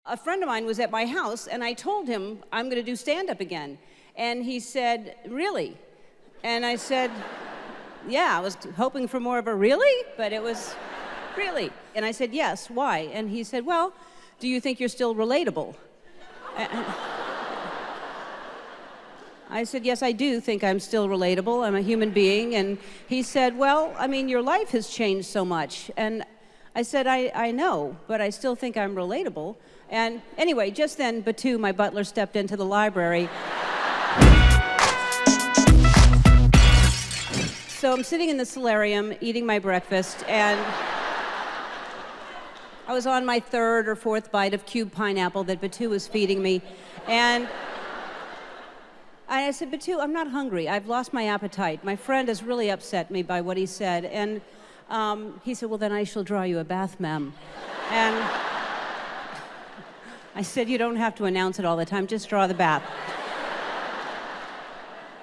A friend of mine was at my house, and I told him, I'm going to do stand-up again. And he said, really? And I said, yeah, I was hoping for more of a really, but it was really. And I said, yes, why? And he said, well, do you think you're still relatable? I said, yes, I do think I'm still relatable. I'm a human being. And he said, well, I mean, your life has changed so much. And I said, I know, but I still think I'm relatable. And anyway, just then, Batu, my butler, stepped into the library. So I'm sitting in the solarium, eating my breakfast, and I was on my third or fourth bite of cube pineapple that Batu was feeding me. And I said, Batu, I'm not hungry. I've lost my appetite. My friend has really upset me by what he said. And he said, well, then I shall draw you a bath, ma'am. And I said, you don't have to announce it all the time. Just draw the bath.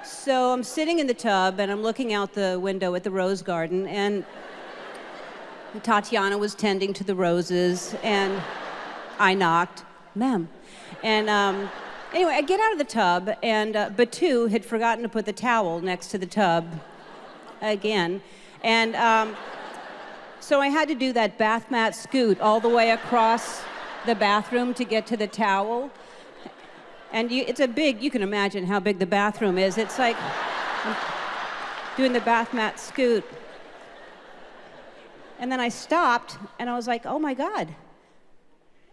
So I'm sitting in the tub, and I'm looking out the window at the rose garden, and Tatiana was tending to the roses, and I knocked, ma'am. And anyway, I get out of the tub, and Batu had forgotten to put the towel next to the tub again. And so I had to do that bath mat scoot all the way across the bathroom to get to the towel. And it's a big, you can imagine how big the bathroom is. It's like doing the bath mat scoot. And then I stopped, and I was like, oh my God,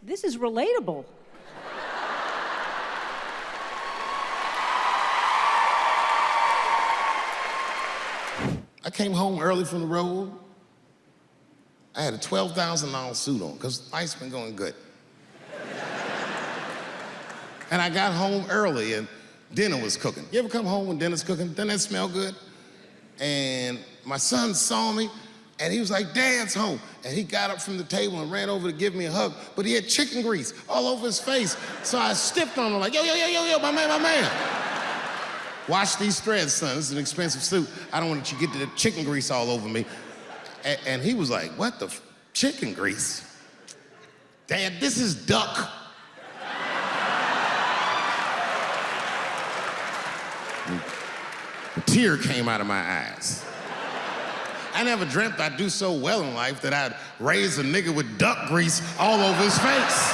this is relatable. I came home early from the road. I had a $12,000 suit on, because life's been going good. And I got home early, and dinner was cooking. You ever come home when dinner's cooking? Doesn't that smell good? And my son saw me, and he was like, Dad's home. And he got up from the table and ran over to give me a hug, but he had chicken grease all over his face. So I stiffed on him like, yo, my man. Wash these threads, son. This is an expensive suit. I don't want you to get the chicken grease all over me. And he was like, what the chicken grease? Dad, this is duck. A tear came out of my eyes. I never dreamt I'd do so well in life that I'd raise a nigga with duck grease all over his face.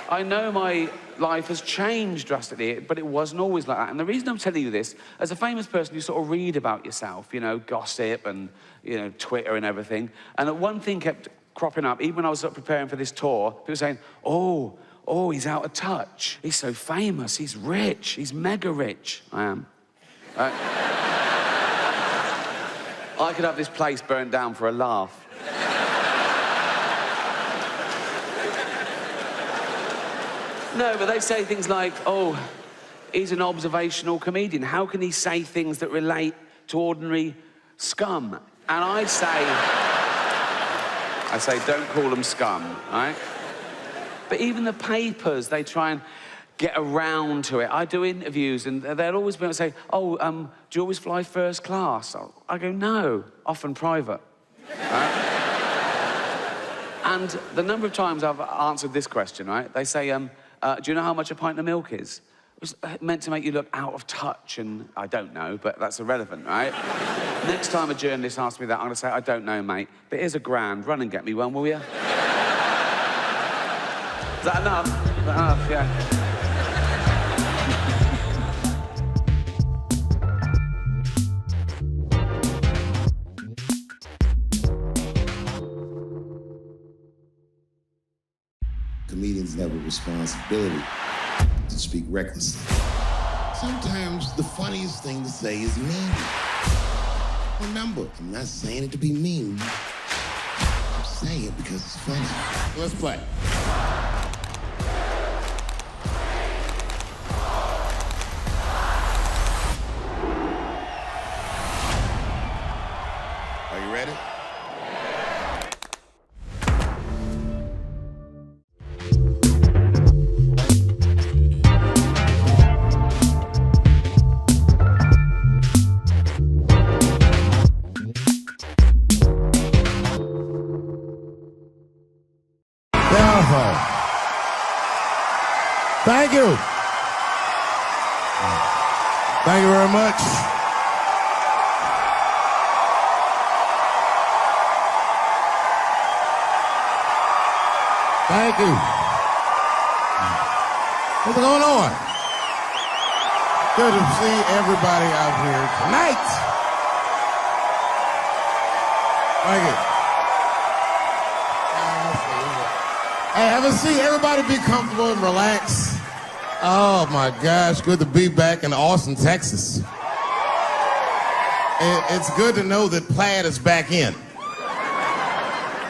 I know my life has changed drastically, but it wasn't always like that. And the reason I'm telling you this, as a famous person, you sort of read about yourself, you know, gossip and, you know, Twitter and everything. And one thing kept cropping up, even when I was sort of preparing for this tour, people saying, oh, he's out of touch. He's so famous, he's rich, he's mega rich. I am. I could have this place burnt down for a laugh. No, but they say things like, oh, he's an observational comedian. How can he say things that relate to ordinary scum? And I say, don't call them scum, right? But even the papers, they try and get around to it. I do interviews, and they'll always be able to say, oh, do you always fly first class? I go, no, often private. Right? And the number of times I've answered this question, right? They say, do you know how much a pint of milk is? It's meant to make you look out of touch, and I don't know, but that's irrelevant, right? Next time a journalist asks me that, I'm gonna say, I don't know, mate, but here's £1,000. Run and get me one, will you? Is that enough? Is that enough, yeah. Comedians have a responsibility to speak recklessly. Sometimes the funniest thing to say is mean. Remember, I'm not saying it to be mean. I'm saying it because it's funny. Let's play. Are you ready? Wonderful. Thank you. Thank you very much. Thank you. What's going on? Good to see everybody out here tonight. Thank you. Hey, have a seat. Everybody be comfortable and relax. Oh my gosh, good to be back in Austin, Texas. It's good to know that plaid is back in.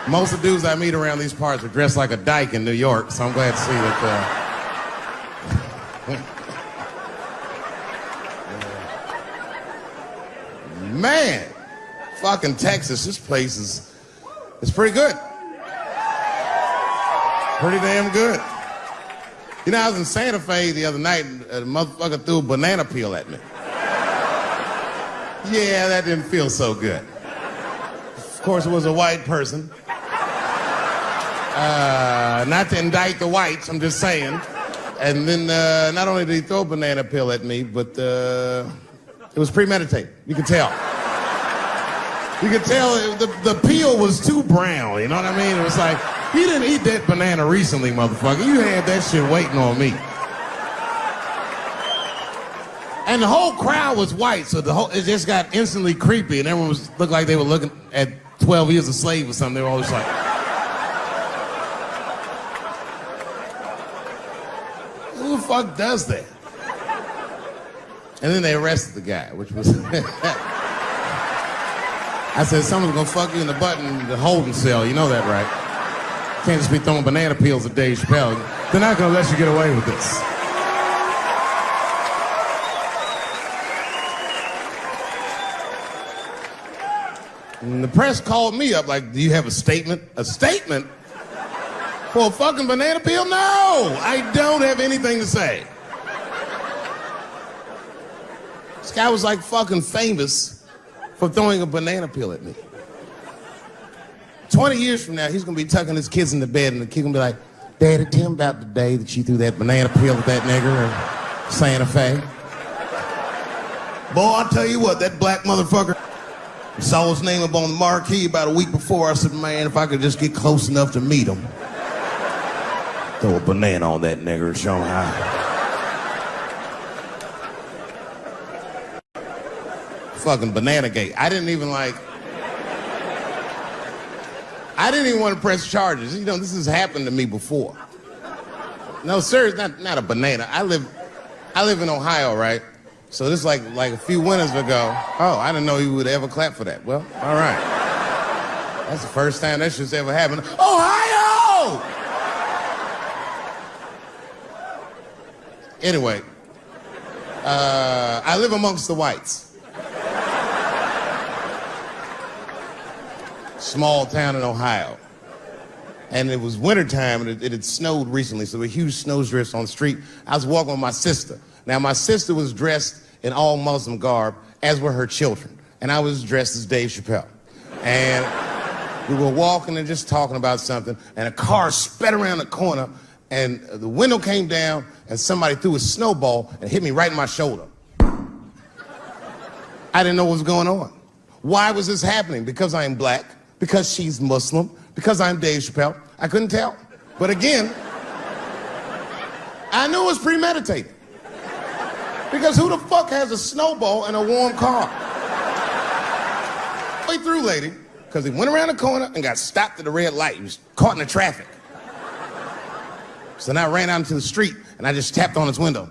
Most of the dudes I meet around these parts are dressed like a dyke in New York, so I'm glad to see that. Man, fucking Texas, this place is pretty good. Pretty damn good. You know, I was in Santa Fe the other night and a motherfucker threw a banana peel at me. Yeah, that didn't feel so good. Of course, it was a white person. Not to indict the whites, I'm just saying. And then not only did he throw a banana peel at me, but it was premeditated. You could tell. You could tell the peel was too brown, you know what I mean? It was like, you didn't eat that banana recently, motherfucker. You had that shit waiting on me. And the whole crowd was white, so it just got instantly creepy, and everyone looked like they were looking at 12 Years a Slave or something. They were always like, who the fuck does that? And then they arrested the guy, which was... I said, someone's gonna fuck you in the butt in the holding cell. You know that, right? Can't just be throwing banana peels at Dave Chappelle. They're not gonna let you get away with this. And the press called me up like, do you have a statement? A statement? For a fucking banana peel? No! I don't have anything to say. This guy was like fucking famous for throwing a banana peel at me. 20 years from now, he's gonna be tucking his kids in the bed and the kid gonna be like, Daddy, tell him about the day that you threw that banana peel at that nigger in Santa Fe. Boy, I'll tell you what, that black motherfucker saw his name up on the marquee about a week before. I said, man, if I could just get close enough to meet him, throw a banana on that nigger and show him how. Fucking banana gate. I didn't even want to press charges. You know, this has happened to me before. No, sir, it's not a banana. I live in Ohio, right? So this is like a few winters ago. Oh, I didn't know you would ever clap for that. Well, all right. That's the first time that shit's ever happened. Ohio! Anyway, I live amongst the whites. Small town in Ohio. And it was wintertime, and it had snowed recently, so there were huge snowdrifts on the street. I was walking with my sister. Now, my sister was dressed in all Muslim garb, as were her children. And I was dressed as Dave Chappelle. And we were walking and just talking about something, and a car sped around the corner, and the window came down, and somebody threw a snowball and hit me right in my shoulder. I didn't know what was going on. Why was this happening? Because I am black, because she's Muslim, because I'm Dave Chappelle. I couldn't tell. But again, I knew it was premeditated. Because who the fuck has a snowball in a warm car? Way through, lady, because he went around the corner and got stopped at the red light. He was caught in the traffic. So then I ran out into the street and I just tapped on his window.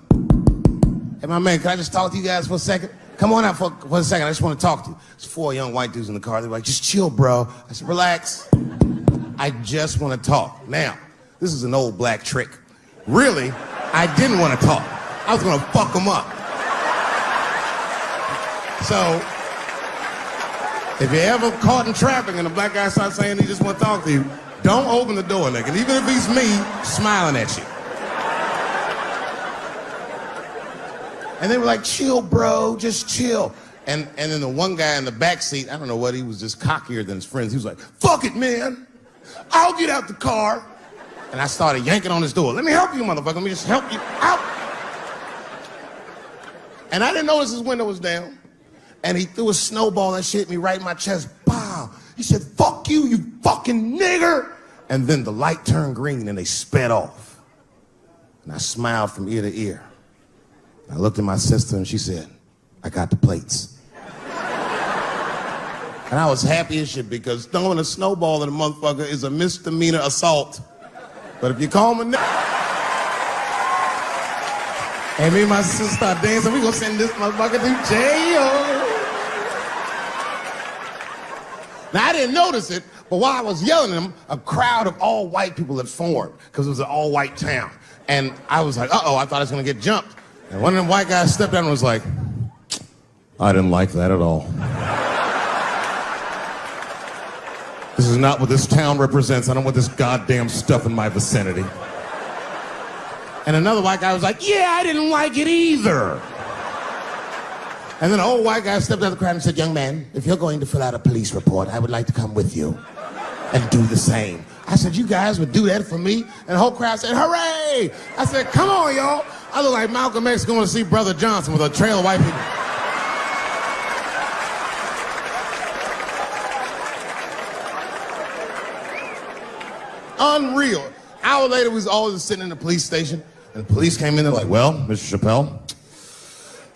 Hey, my man, can I just talk to you guys for a second? Come on out for a second. I just want to talk to you. There's 4 young white dudes in the car. They were like, just chill, bro. I said, relax. I just want to talk. Now, this is an old black trick. Really, I didn't want to talk. I was going to fuck them up. So, if you're ever caught in traffic and a black guy starts saying he just want to talk to you, don't open the door, nigga. Even if he's me, smiling at you. And they were like, chill, bro, just chill. And then the one guy in the back seat, I don't know what, he was just cockier than his friends. He was like, fuck it, man. I'll get out the car. And I started yanking on his door. Let me help you, motherfucker. Let me just help you out. And I didn't notice his window was down. And he threw a snowball that shit hit me right in my chest. Pow! He said, fuck you, you fucking nigger! And then the light turned green and they sped off. And I smiled from ear to ear. I looked at my sister and she said, I got the plates. And I was happy as shit because throwing a snowball at a motherfucker is a misdemeanor assault. But if you call me and me and my sister start dancing, we gonna send this motherfucker to jail. Now, I didn't notice it, but while I was yelling at him, a crowd of all white people had formed because it was an all-white town. And I was like, uh-oh, I thought I was gonna get jumped. And one of them white guys stepped down and was like, I didn't like that at all. This is not what this town represents. I don't want this goddamn stuff in my vicinity. And another white guy was like, yeah, I didn't like it either. And then an old white guy stepped out of the crowd and said, young man, if you're going to fill out a police report, I would like to come with you and do the same. I said, you guys would do that for me? And the whole crowd said, hooray! I said, come on, y'all. I look like Malcolm X going to see Brother Johnson with a trail of white people. Unreal. An hour later, we was all just sitting in the police station, and the police came in. They're like, well, Mr. Chappelle,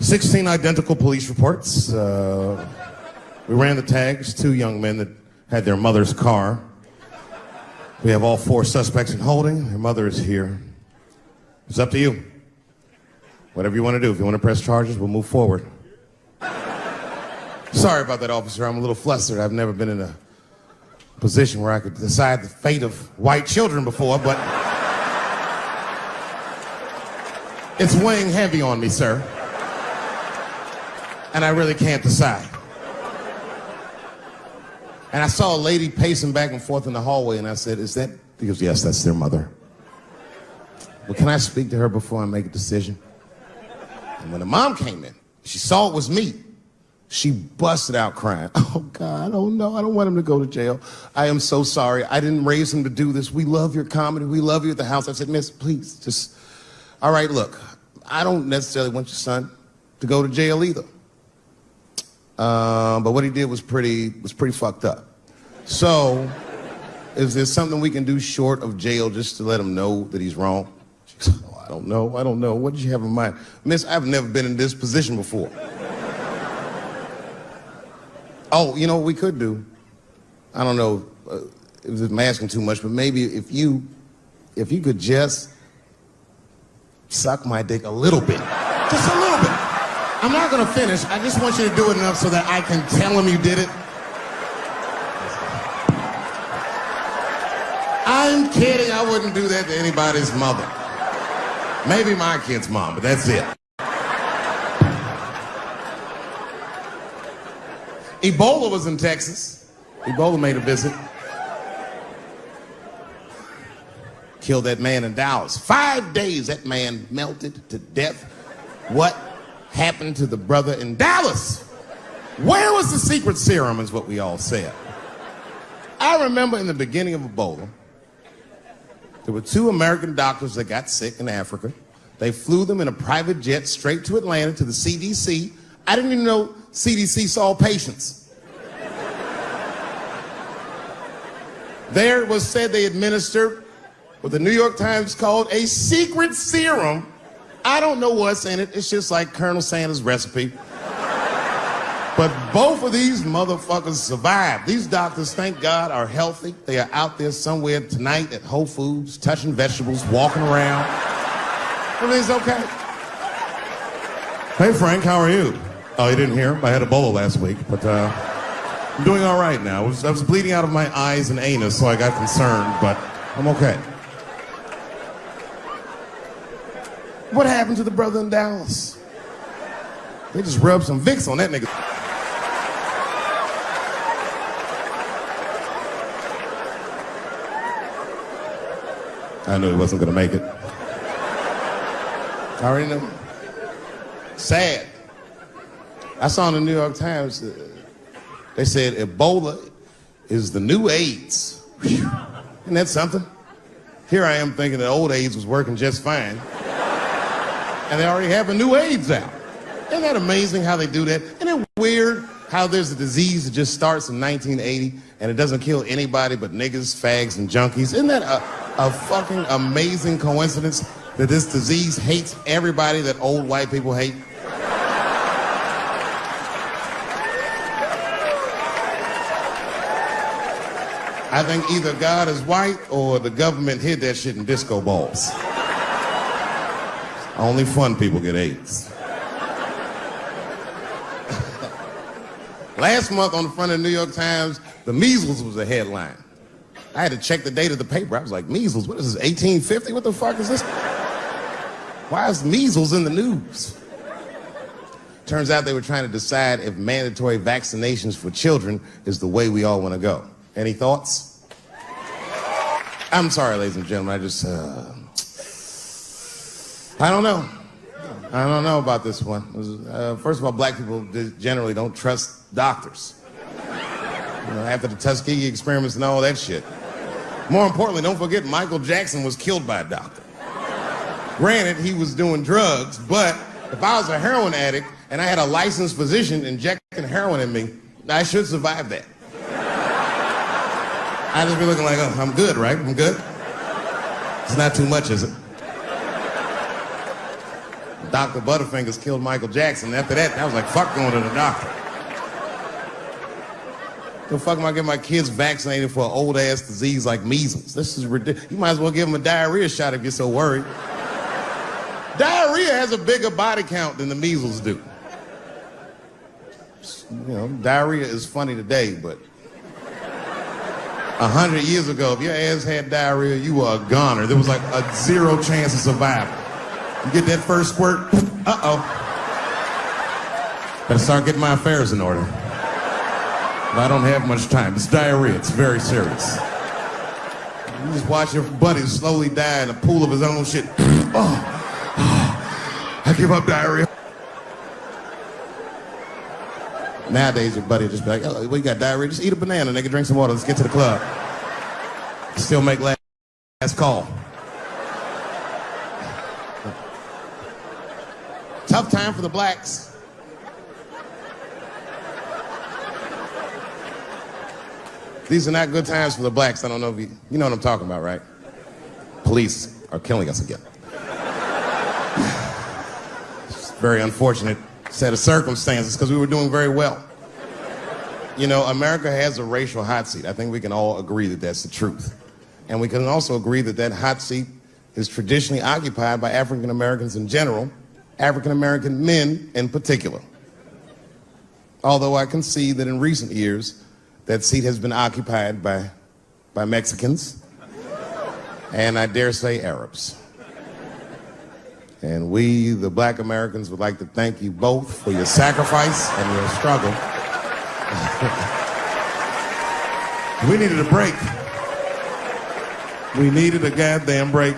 16 identical police reports. We ran the tags, 2 young men that had their mother's car. We have all 4 suspects in holding. Their mother is here. It's up to you. Whatever you want to do. If you want to press charges, we'll move forward. Sorry about that, officer. I'm a little flustered. I've never been in a position where I could decide the fate of white children before, but it's weighing heavy on me, sir. And I really can't decide. And I saw a lady pacing back and forth in the hallway, and I said, is that? He goes, yes, that's their mother. Well, can I speak to her before I make a decision? And when the mom came in, she saw it was me. She busted out crying. Oh, God, oh, no, I don't want him to go to jail. I am so sorry. I didn't raise him to do this. We love your comedy. We love you at the house. I said, miss, please, just, all right, look, I don't necessarily want your son to go to jail either. But what he did was pretty fucked up. So, is there something we can do short of jail just to let him know that he's wrong? She goes, oh, I don't know. What did you have in mind? Miss, I've never been in this position before. Oh, you know what we could do? I don't know if I'm asking too much, but maybe if you could just suck my dick a little bit. Just a little bit. I'm not gonna finish. I just want you to do it enough so that I can tell him you did it. I'm kidding. I wouldn't do that to anybody's mother. Maybe my kid's mom, but that's it. Ebola was in Texas. Ebola made a visit. Killed that man in Dallas. 5 days that man melted to death. What happened to the brother in Dallas? Where was the secret serum is what we all said. I remember in the beginning of Ebola, there were 2 American doctors that got sick in Africa. They flew them in a private jet straight to Atlanta to the CDC. I didn't even know CDC saw patients. There it was said they administered what the New York Times called a secret serum. I don't know what's in it. It's just like Colonel Sanders' recipe. But both of these motherfuckers survived. These doctors, thank God, are healthy. They are out there somewhere tonight at Whole Foods, touching vegetables, walking around. Everything's okay. Hey, Frank, how are you? Oh, you didn't hear? I had Ebola last week, but I'm doing all right now. I was bleeding out of my eyes and anus, so I got concerned, but I'm okay. What happened to the brother in Dallas? They just rubbed some Vicks on that nigga. I knew he wasn't gonna make it. I already know. Sad. I saw in the New York Times, they said Ebola is the new AIDS. Whew. Isn't that something? Here I am thinking that old AIDS was working just fine. And they already have a new AIDS out. Isn't that amazing how they do that? Isn't it weird how there's a disease that just starts in 1980 and it doesn't kill anybody but niggas, fags, and junkies? Isn't that a fucking amazing coincidence that this disease hates everybody that old white people hate? I think either God is white or the government hid that shit in disco balls. Only fun people get AIDS. Last month on the front of the New York Times, the measles was a headline. I had to check the date of the paper. I was like, measles, what is this, 1850? What the fuck is this? Why is measles in the news? Turns out they were trying to decide if mandatory vaccinations for children is the way we all want to go. Any thoughts? I'm sorry, ladies and gentlemen, I don't know. I don't know about this one. First of all, black people generally don't trust doctors. You know, after the Tuskegee experiments and all that shit. More importantly, don't forget Michael Jackson was killed by a doctor. Granted, he was doing drugs, but if I was a heroin addict and I had a licensed physician injecting heroin in me, I should survive that. I'd just be looking like, oh, I'm good, right? I'm good. It's not too much, is it? Dr. Butterfingers killed Michael Jackson. After that, I was like, fuck going to the doctor. The fuck am I getting my kids vaccinated for an old-ass disease like measles? This is ridiculous. You might as well give them a diarrhea shot if you're so worried. Diarrhea has a bigger body count than the measles do. You know, diarrhea is funny today, but 100 years ago, if your ass had diarrhea, you were a goner. There was like a 0 chance of survival. You get that first squirt, uh-oh. Better start getting my affairs in order. But I don't have much time. It's diarrhea. It's very serious. You just watch your buddy slowly die in a pool of his own shit. I give up diarrhea. Nowadays, your buddy will just be like, oh, well, you got diarrhea? Just eat a banana, nigga, drink some water, let's get to the club. Still make last call. Tough time for the blacks. These are not good times for the blacks. I don't know if you know what I'm talking about, right? Police are killing us again. It's a very unfortunate set of circumstances because we were doing very well. You know, America has a racial hot seat. I think we can all agree that that's the truth. And we can also agree that that hot seat is traditionally occupied by African Americans in general, African American men in particular. Although I can see that in recent years, that seat has been occupied by Mexicans, and I dare say Arabs. And we, the black Americans, would like to thank you both for your sacrifice and your struggle. We needed a break. We needed a goddamn break.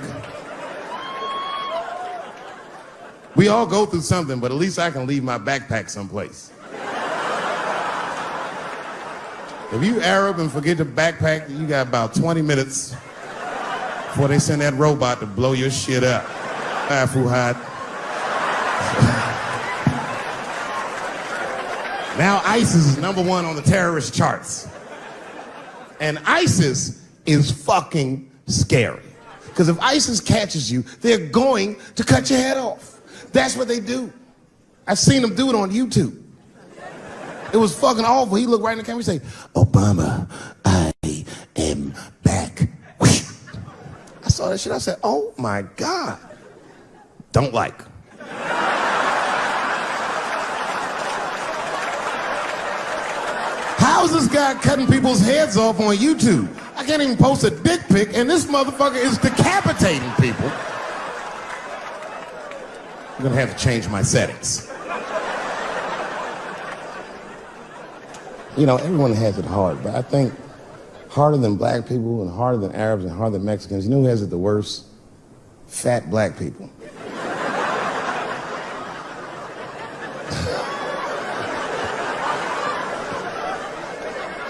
We all go through something, but at least I can leave my backpack someplace. If you Arab and forget your backpack, you got about 20 minutes before they send that robot to blow your shit up. Fuhad. Now ISIS is #1 on the terrorist charts. And ISIS is fucking scary. Because if ISIS catches you, they're going to cut your head off. That's what they do. I've seen them do it on YouTube. It was fucking awful. He looked right in the camera and say, Obama, I am back. I saw that shit. I said, oh my God. Don't like. How is this guy cutting people's heads off on YouTube? I can't even post a dick pic, and this motherfucker is decapitating people. I'm gonna have to change my settings. You know, everyone has it hard, but I think harder than black people and harder than Arabs and harder than Mexicans, you know who has it the worst? Fat black people.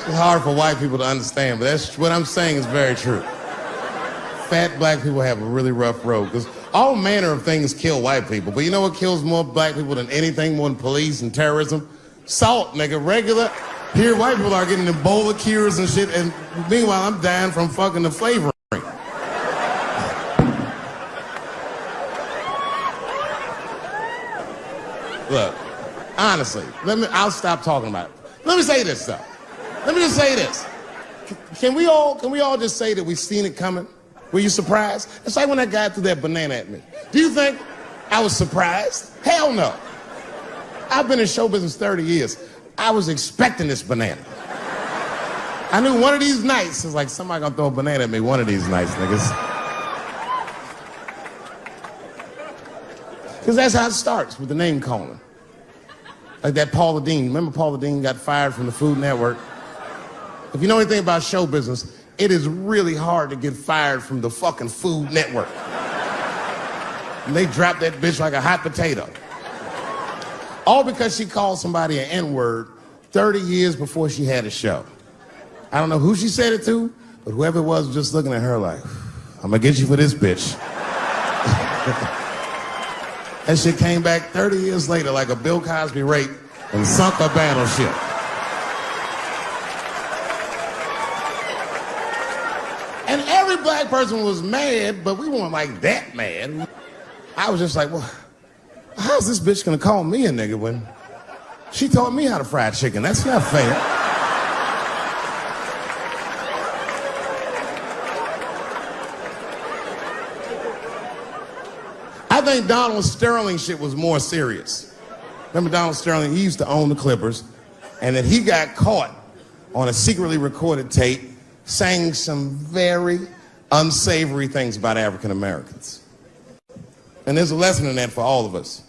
It's hard for white people to understand, but that's what I'm saying is very true. fat black people have a really rough road because all manner of things kill white people. But you know what kills more black people than anything, more than police and terrorism? Salt, nigga. Regular. Here, white people are getting Ebola cures and shit, and meanwhile, I'm dying from fucking the flavoring. Look, honestly, I'll stop talking about it. Let me say this, though. Let me just say this. Can we all just say that we've seen it coming? Were you surprised? It's like when that guy threw that banana at me. Do you think I was surprised? Hell no. I've been in show business 30 years. I was expecting this banana. I knew one of these nights, it's like somebody gonna throw a banana at me one of these nights, niggas. Because that's how it starts, with the name calling. Like that Paula Deen. Remember Paula Deen got fired from the Food Network? If you know anything about show business, it is really hard to get fired from the fucking Food Network. And they dropped that bitch like a hot potato. All because she called somebody an N-word 30 years before she had a show. I don't know who she said it to, but whoever it was just looking at her like, I'm gonna get you for this bitch. That shit came back 30 years later like a Bill Cosby rape and sunk a battleship. And every black person was mad, but we weren't like that mad. I was just like, well, how's this bitch gonna call me a nigga when she taught me how to fry chicken? That's not fair. I think Donald Sterling shit was more serious. Remember Donald Sterling? He used to own the Clippers, and that he got caught on a secretly recorded tape saying some very unsavory things about African Americans. And there's a lesson in that for all of us.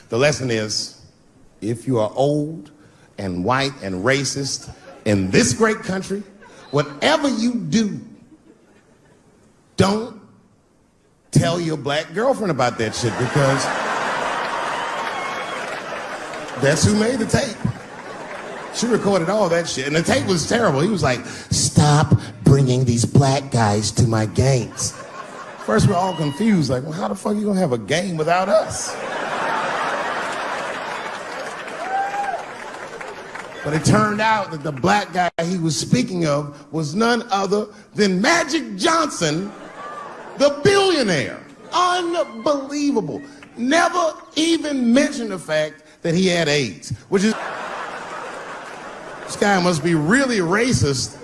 The lesson is, if you are old and white and racist in this great country, whatever you do, don't tell your black girlfriend about that shit, because that's who made the tape. She recorded all that shit, and the tape was terrible. He was like, stop bringing these black guys to my games. First, we're all confused, like, well, how the fuck are you gonna have a game without us? But it turned out that the black guy he was speaking of was none other than Magic Johnson, the billionaire. Unbelievable. Never even mentioned the fact that he had AIDS, which is... This guy must be really racist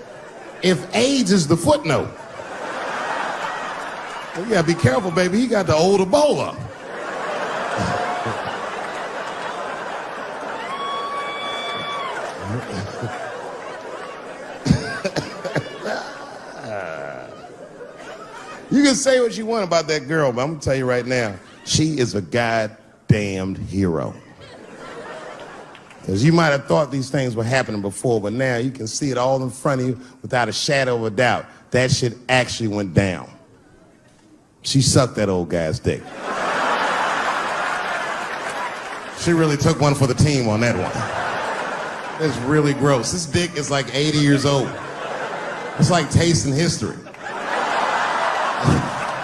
if AIDS is the footnote. Well, you gotta be careful, baby. He got the old Ebola. You can say what you want about that girl, but I'm gonna tell you right now, she is a goddamned hero. Because you might have thought these things were happening before, but now you can see it all in front of you without a shadow of a doubt. That shit actually went down. She sucked that old guy's dick. She really took one for the team on that one. It's really gross. This dick is like 80 years old. It's like tasting history.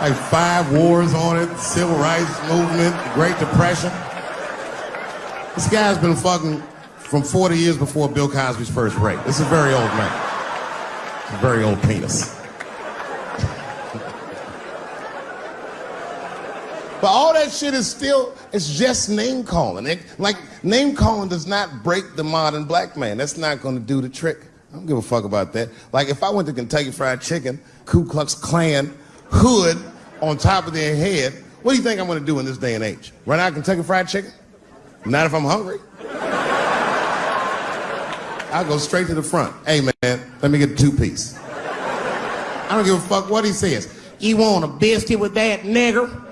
Like 5 wars on it, civil rights movement, Great Depression. This guy's been fucking from 40 years before Bill Cosby's first rape. This is a very old man. It's a very old penis. But all that shit is still, it's just name calling. Like, name calling does not break the modern black man. That's not gonna do the trick. I don't give a fuck about that. Like, if I went to Kentucky Fried Chicken, Ku Klux Klan, hood on top of their head, what do you think I'm gonna do in this day and age? Run out Kentucky Fried Chicken? Not if I'm hungry. I'll go straight to the front. Hey, man, let me get a 2-piece. I don't give a fuck what he says. You want a biscuit with that, nigger?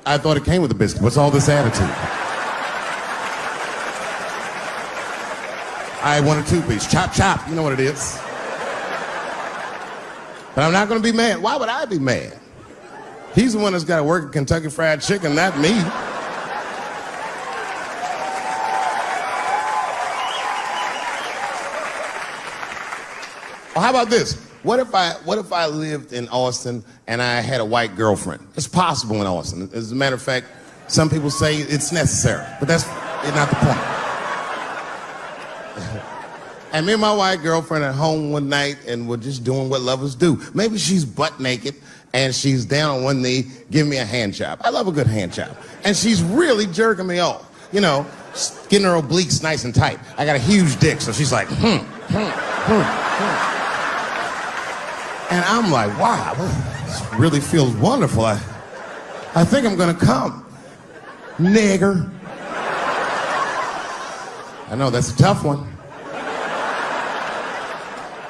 I thought it came with a biscuit. What's all this attitude? I want a 2-piece. Chop, chop. You know what it is. But I'm not going to be mad. Why would I be mad? He's the one that's got to work at Kentucky Fried Chicken, not me. Well, how about this? What if I lived in Austin and I had a white girlfriend? It's possible in Austin. As a matter of fact, some people say it's necessary, but that's not the point. And me and my white girlfriend at home one night, and we're just doing what lovers do. Maybe she's butt naked, and she's down on one knee, giving me a hand job. I love a good hand job. And she's really jerking me off. You know, getting her obliques nice and tight. I got a huge dick, so she's like, And I'm like, wow, this really feels wonderful. I think I'm gonna come. Nigger. I know, that's a tough one.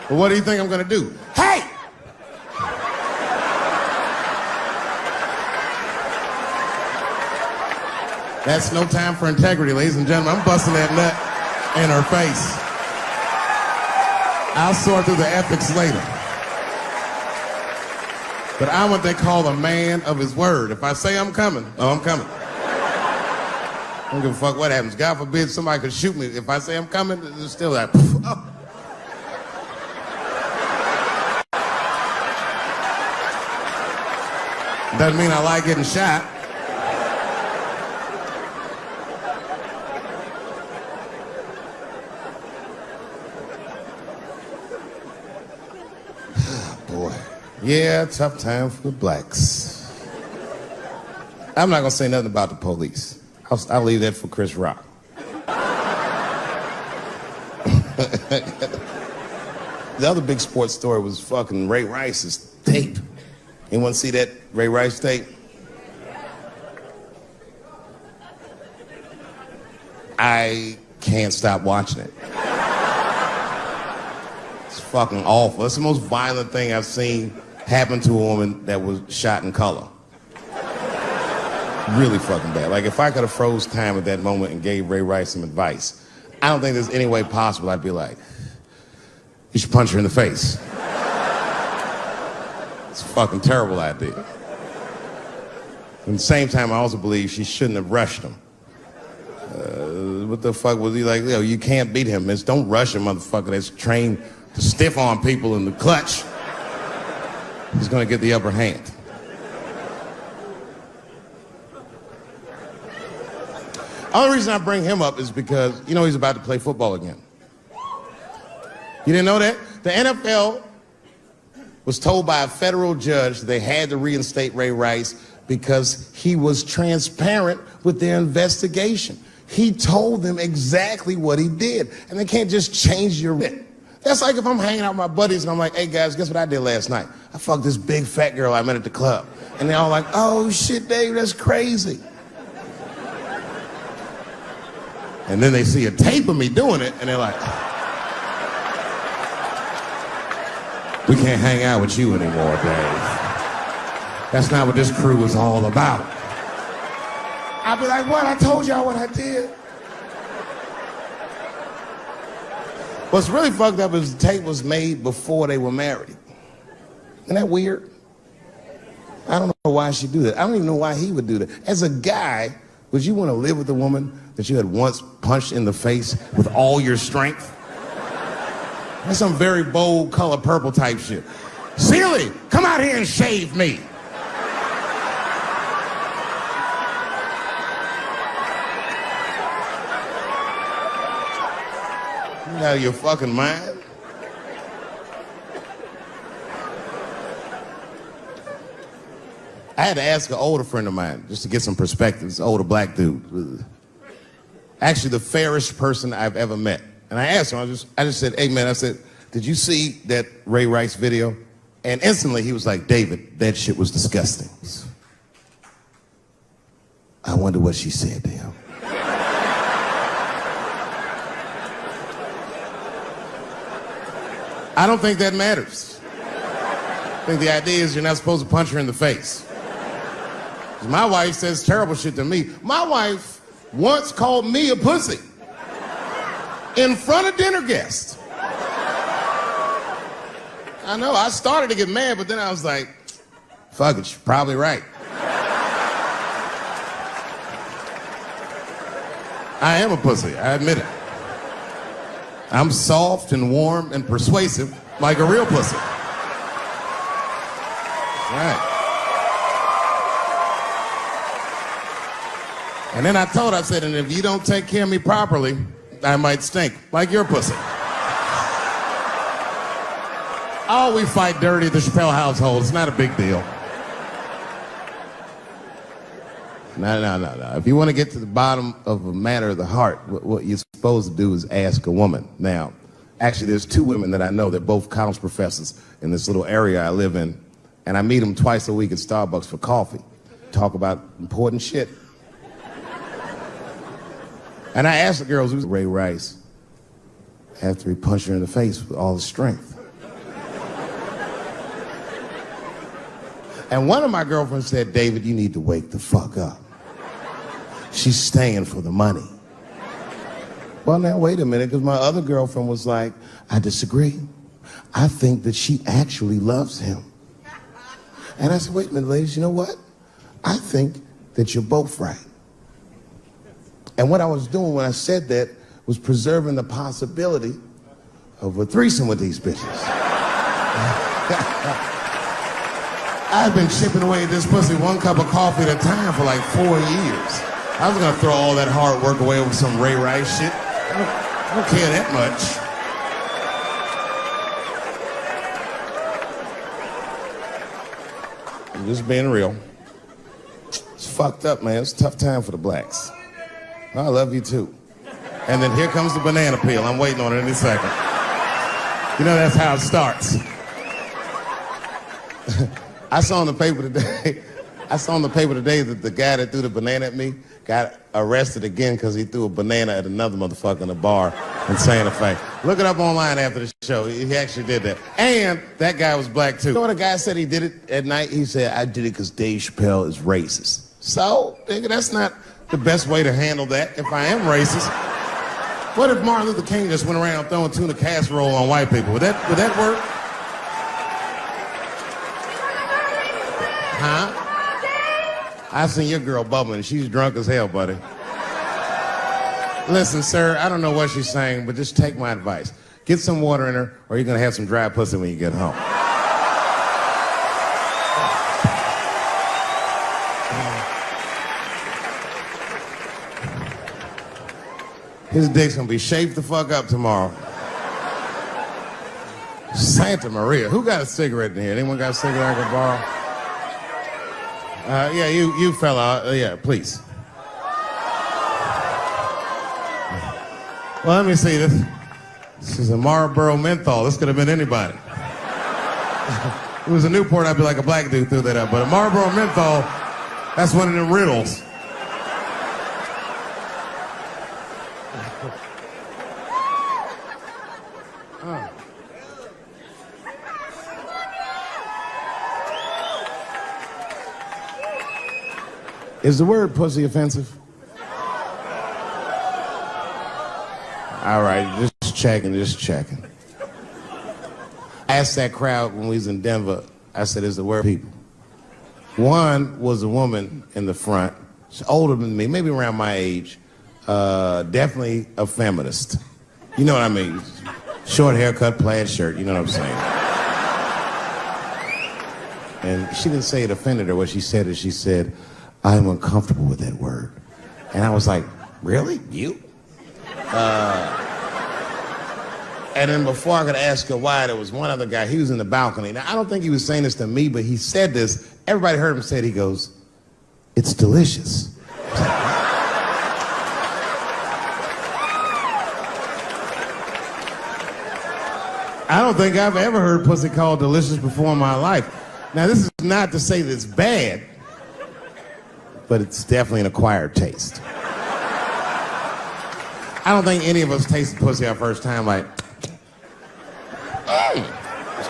But what do you think I'm gonna do? Hey! That's no time for integrity, ladies and gentlemen. I'm busting that nut in her face. I'll sort through the ethics later. But I'm what they call a man of his word. If I say I'm coming, oh, I'm coming. I don't give a fuck what happens. God forbid somebody could shoot me. If I say I'm coming, it's still like, oh. Doesn't mean I like getting shot. Boy. Yeah, tough time for the blacks. I'm not gonna say nothing about the police. I'll leave that for Chris Rock. The other big sports story was fucking Ray Rice's tape. Anyone see that Ray Rice tape? I can't stop watching it. It's fucking awful. It's the most violent thing I've seen happen to a woman that was shot in color. Really fucking bad. Like, if I could have froze time at that moment and gave Ray Rice some advice, I don't think there's any way possible I'd be like, you should punch her in the face. It's a fucking terrible idea. At the same time, I also believe she shouldn't have rushed him. What the fuck was he like? Yo, you can't beat him. It's don't rush a motherfucker that's trained to stiff arm people in the clutch. He's gonna get the upper hand. The only reason I bring him up is because, you know, he's about to play football again. You didn't know that? The NFL was told by a federal judge they had to reinstate Ray Rice because he was transparent with their investigation. He told them exactly what he did, and they can't just change your writ. That's like if I'm hanging out with my buddies and I'm like, hey guys, guess what I did last night? I fucked this big fat girl I met at the club. And they're all like, oh shit, Dave, that's crazy. And then they see a tape of me doing it, and they're like, we can't hang out with you anymore, Dave. That's not what this crew is all about. I'll be like, what? I told y'all what I did. What's really fucked up is the tape was made before they were married. Isn't that weird? I don't know why she'd do that. I don't even know why he would do that. As a guy, would you want to live with a woman that you had once punched in the face with all your strength? That's some very bold color purple type shit. Sealy, come out here and shave me. You out of your fucking mind? I had to ask an older friend of mine just to get some perspective. This older black dude. Actually, the fairest person I've ever met. And I asked him, I just said, hey man, I said, did you see that Ray Rice video? And instantly he was like, David, that shit was disgusting. I wonder what she said to him. I don't think that matters. I think the idea is you're not supposed to punch her in the face. My wife says terrible shit to me. My wife once called me a pussy in front of dinner guests. I know, I started to get mad, but then I was like, fuck it, she's probably right. I am a pussy, I admit it. I'm soft and warm and persuasive like a real pussy. Right. And then I told her, I said, and if you don't take care of me properly, I might stink, like your pussy. Oh, we fight dirty at the Chappelle household. It's not a big deal. No. If you want to get to the bottom of a matter of the heart, what you're supposed to do is ask a woman. Now, actually, there's two women that I know. They're both college professors in this little area I live in. And I meet them twice a week at Starbucks for coffee. Talk about important shit. And I asked the girls, who's Ray Rice? After he punched her in the face with all his strength. And one of my girlfriends said, David, you need to wake the fuck up. She's staying for the money. Well, now, wait a minute, because my other girlfriend was like, I disagree. I think that she actually loves him. And I said, wait a minute, ladies, you know what? I think that you're both right. And what I was doing when I said that was preserving the possibility of a threesome with these bitches. I've been chipping away at this pussy one cup of coffee at a time for like 4 years. I was gonna throw all that hard work away with some Ray Rice shit. I don't care that much. I'm just being real. It's fucked up, man. It's a tough time for the blacks. I love you too. And then here comes the banana peel. I'm waiting on it any second. You know, that's how it starts. I saw in the paper today that the guy that threw the banana at me got arrested again because he threw a banana at another motherfucker in a bar in Santa Fe. Look it up online after the show. He actually did that. And that guy was black too. You know what a guy said he did it at night? He said, I did it because Dave Chappelle is racist. So, nigga, that's not the best way to handle that if I am racist. What if Martin Luther King just went around throwing tuna casserole on white people? Would that work? Huh? I seen your girl bubbling. She's drunk as hell, buddy. Listen, sir, I don't know what she's saying, but just take my advice. Get some water in her, or you're gonna have some dry pussy when you get home. His dick's gonna be shaved the fuck up tomorrow. Santa Maria. Who got a cigarette in here? Anyone got a cigarette I can borrow? Yeah, you fella. Yeah, please. Well, let me see this. This is a Marlboro menthol. This could have been anybody. If it was a Newport, I'd be like a black dude threw that up. But a Marlboro menthol, that's one of them riddles. Is the word pussy offensive? All right, just checking. I asked that crowd when we was in Denver, I said, is the word people? One was a woman in the front, she's older than me, maybe around my age, definitely a feminist. You know what I mean? Short haircut, plaid shirt, you know what I'm saying? And she didn't say it offended her. What she said is she said, I'm uncomfortable with that word. And I was like, really? You? And then before I could ask her why, there was one other guy, he was in the balcony. Now, I don't think he was saying this to me, but he said this. Everybody heard him say it. He goes, it's delicious. I don't think I've ever heard pussy called delicious before in my life. Now, this is not to say that it's bad, but it's definitely an acquired taste. I don't think any of us tasted pussy our first time like, hey, it's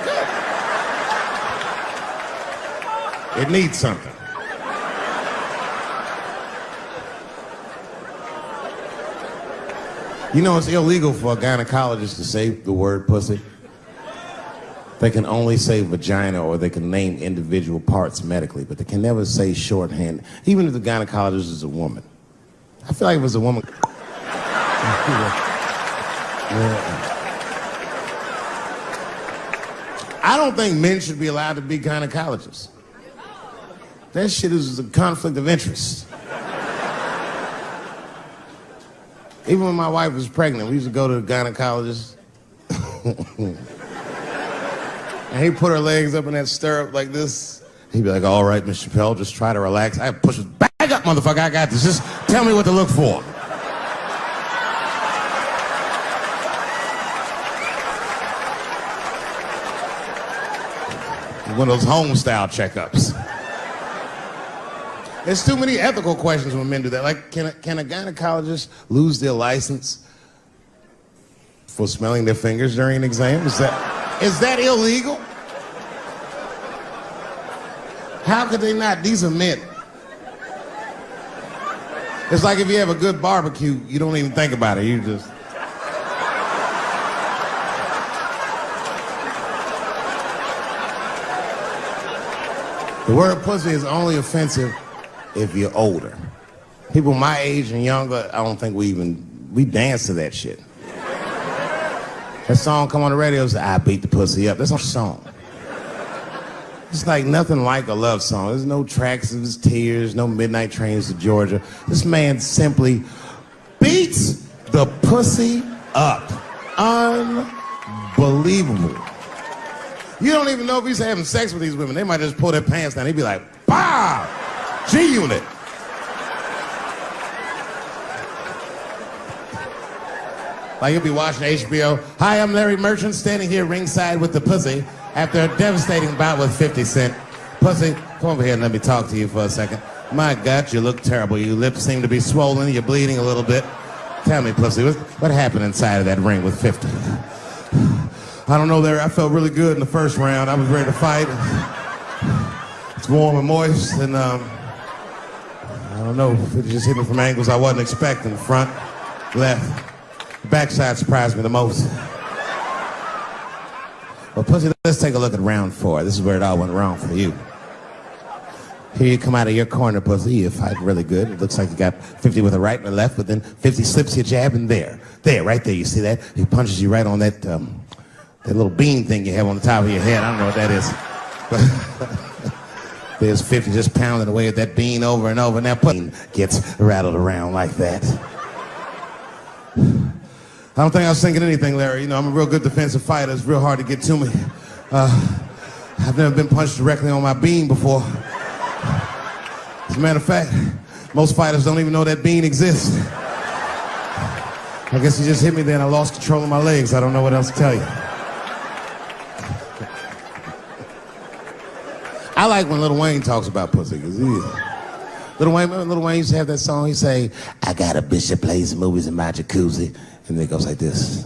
good. It needs something. You know, it's illegal for a gynecologist to say the word pussy. They can only say vagina, or they can name individual parts medically, but they can never say shorthand, even if the gynecologist is a woman. I feel like if it was a woman... I don't think men should be allowed to be gynecologists. That shit is a conflict of interest. Even when my wife was pregnant, we used to go to the gynecologist. And he'd put her legs up in that stirrup like this. He'd be like, all right, Mr. Chappelle, just try to relax. I push it back up, motherfucker, I got this. Just tell me what to look for. One of those home-style checkups. There's too many ethical questions when men do that. Like, can a gynecologist lose their license for smelling their fingers during an exam? Is that illegal? How could they not? These are men. It's like if you have a good barbecue, you don't even think about it. You just... The word pussy is only offensive if you're older. People my age and younger, I don't think we dance to that shit. That song come on the radio, it's I beat the pussy up. That's a song. It's like nothing like a love song. There's no tracks of his tears, no midnight trains to Georgia. This man simply beats the pussy up. Unbelievable. You don't even know if he's having sex with these women. They might just pull their pants down. He'd be like, bah! G-Unit. Like he'll be watching HBO. Hi, I'm Larry Merchant, standing here ringside with the pussy after a devastating bout with 50 Cent. Pussy, come over here and let me talk to you for a second. My God, you look terrible. Your lips seem to be swollen. You're bleeding a little bit. Tell me, pussy, what happened inside of that ring with 50? I don't know, Larry. I felt really good in the first round. I was ready to fight. It's warm and moist, and I don't know. It just hit me from angles I wasn't expecting. Front, left. The backside surprised me the most. Well, pussy, let's take a look at round 4. This is where it all went wrong for you. Here you come out of your corner, pussy. You're fighting really good. It looks like you got 50 with a right and a left, but then 50 slips your jab, and there, right there. You see that? He punches you right on that little bean thing you have on the top of your head. I don't know what that is. But there's 50 just pounding away at that bean over and over, and that pussy gets rattled around like that. I don't think I was thinking anything, Larry. You know, I'm a real good defensive fighter. It's real hard to get to me. I've never been punched directly on my bean before. As a matter of fact, most fighters don't even know that bean exists. I guess he just hit me there and I lost control of my legs. I don't know what else to tell you. I like when Lil Wayne talks about pussy, because Lil Wayne used to have that song. He'd say, I got a bitch that plays movies in my jacuzzi. And then it goes like this.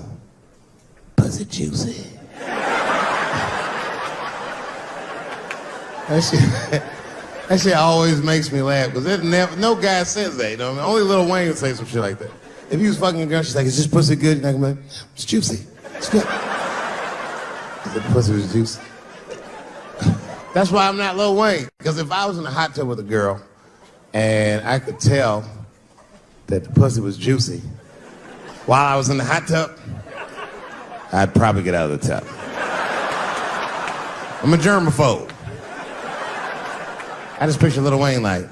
Pussy juicy. That shit always makes me laugh, because no guy says that, you know what I mean? Only Lil Wayne would say some shit like that. If he was fucking a girl, she's like, is this pussy good? You're not gonna be like, it's juicy. It's good. The pussy was juicy. That's why I'm not Lil Wayne. Because if I was in a hot tub with a girl and I could tell that the pussy was juicy while I was in the hot tub, I'd probably get out of the tub. I'm a germaphobe. I just picture Lil Wayne like,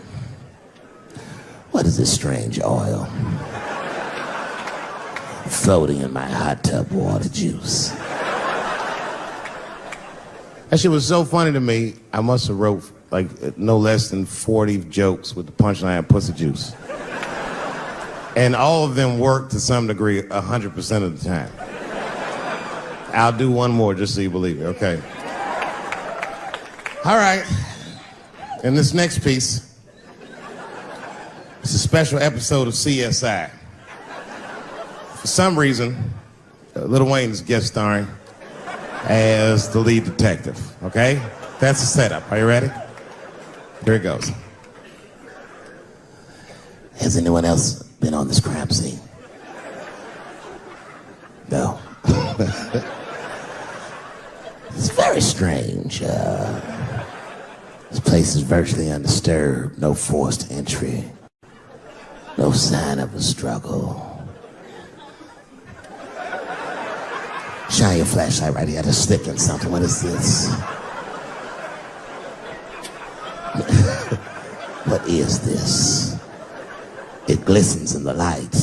what is this strange oil floating in my hot tub water juice? That shit was so funny to me, I must have wrote like no less than 40 jokes with the punchline pussy juice. And all of them worked to some degree 100% of the time. I'll do one more just so you believe it, okay? All right, and this next piece, it's a special episode of CSI. For some reason, Lil Wayne's guest starring as the lead detective, okay? That's the setup. Are you ready? Here it goes. Has anyone else been on this crime scene? No. It's very strange. This place is virtually undisturbed. No forced entry. No sign of a struggle. Shine your flashlight right here. I just slipped in something. What is this? What is this? It glistens in the light.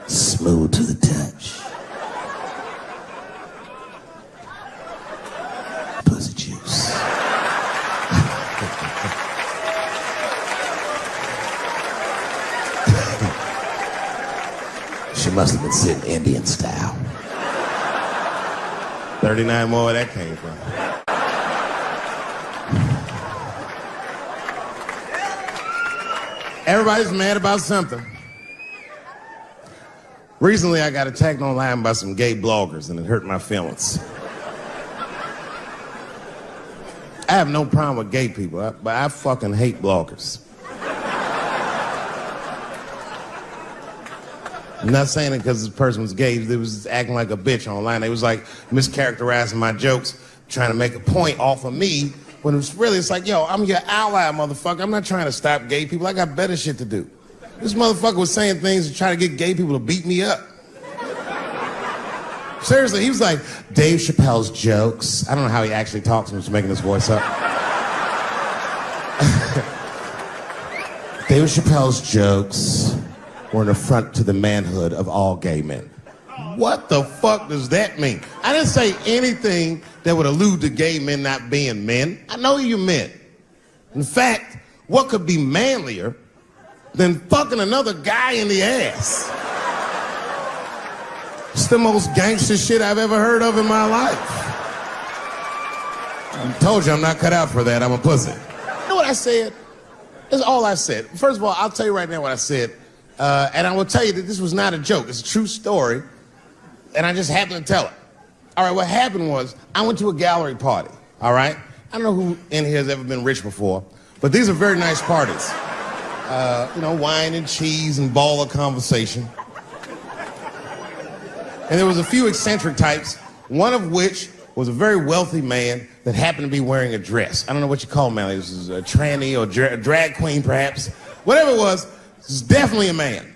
Smooth to the touch. Pussy juice. She must have been sitting Indian style. 39 more where that came from. Everybody's mad about something. Recently, I got attacked online by some gay bloggers, and it hurt my feelings. I have no problem with gay people, but I fucking hate bloggers. I'm not saying it because this person was gay. They was acting like a bitch online. They was like mischaracterizing my jokes, trying to make a point off of me, when it was really, it's like, yo, I'm your ally, motherfucker. I'm not trying to stop gay people. I got better shit to do. This motherfucker was saying things to try to get gay people to beat me up. Seriously, he was like, Dave Chappelle's jokes. I don't know how he actually talks, I'm just making his voice up. Dave Chappelle's jokes were an affront to the manhood of all gay men. What the fuck does that mean? I didn't say anything that would allude to gay men not being men. I know you're men. In fact, what could be manlier than fucking another guy in the ass? It's the most gangster shit I've ever heard of in my life. I told you I'm not cut out for that. I'm a pussy. You know what I said? That's all I said. First of all, I'll tell you right now what I said. And I will tell you that this was not a joke. It's a true story. And I just happened to tell it. All right, what happened was I went to a gallery party, all right? I don't know who in here has ever been rich before, but these are very nice parties. You know, wine and cheese and ball of conversation. And there was a few eccentric types, one of which was a very wealthy man that happened to be wearing a dress. I don't know what you call him, man. This is a tranny or drag queen, perhaps. Whatever it was definitely a man.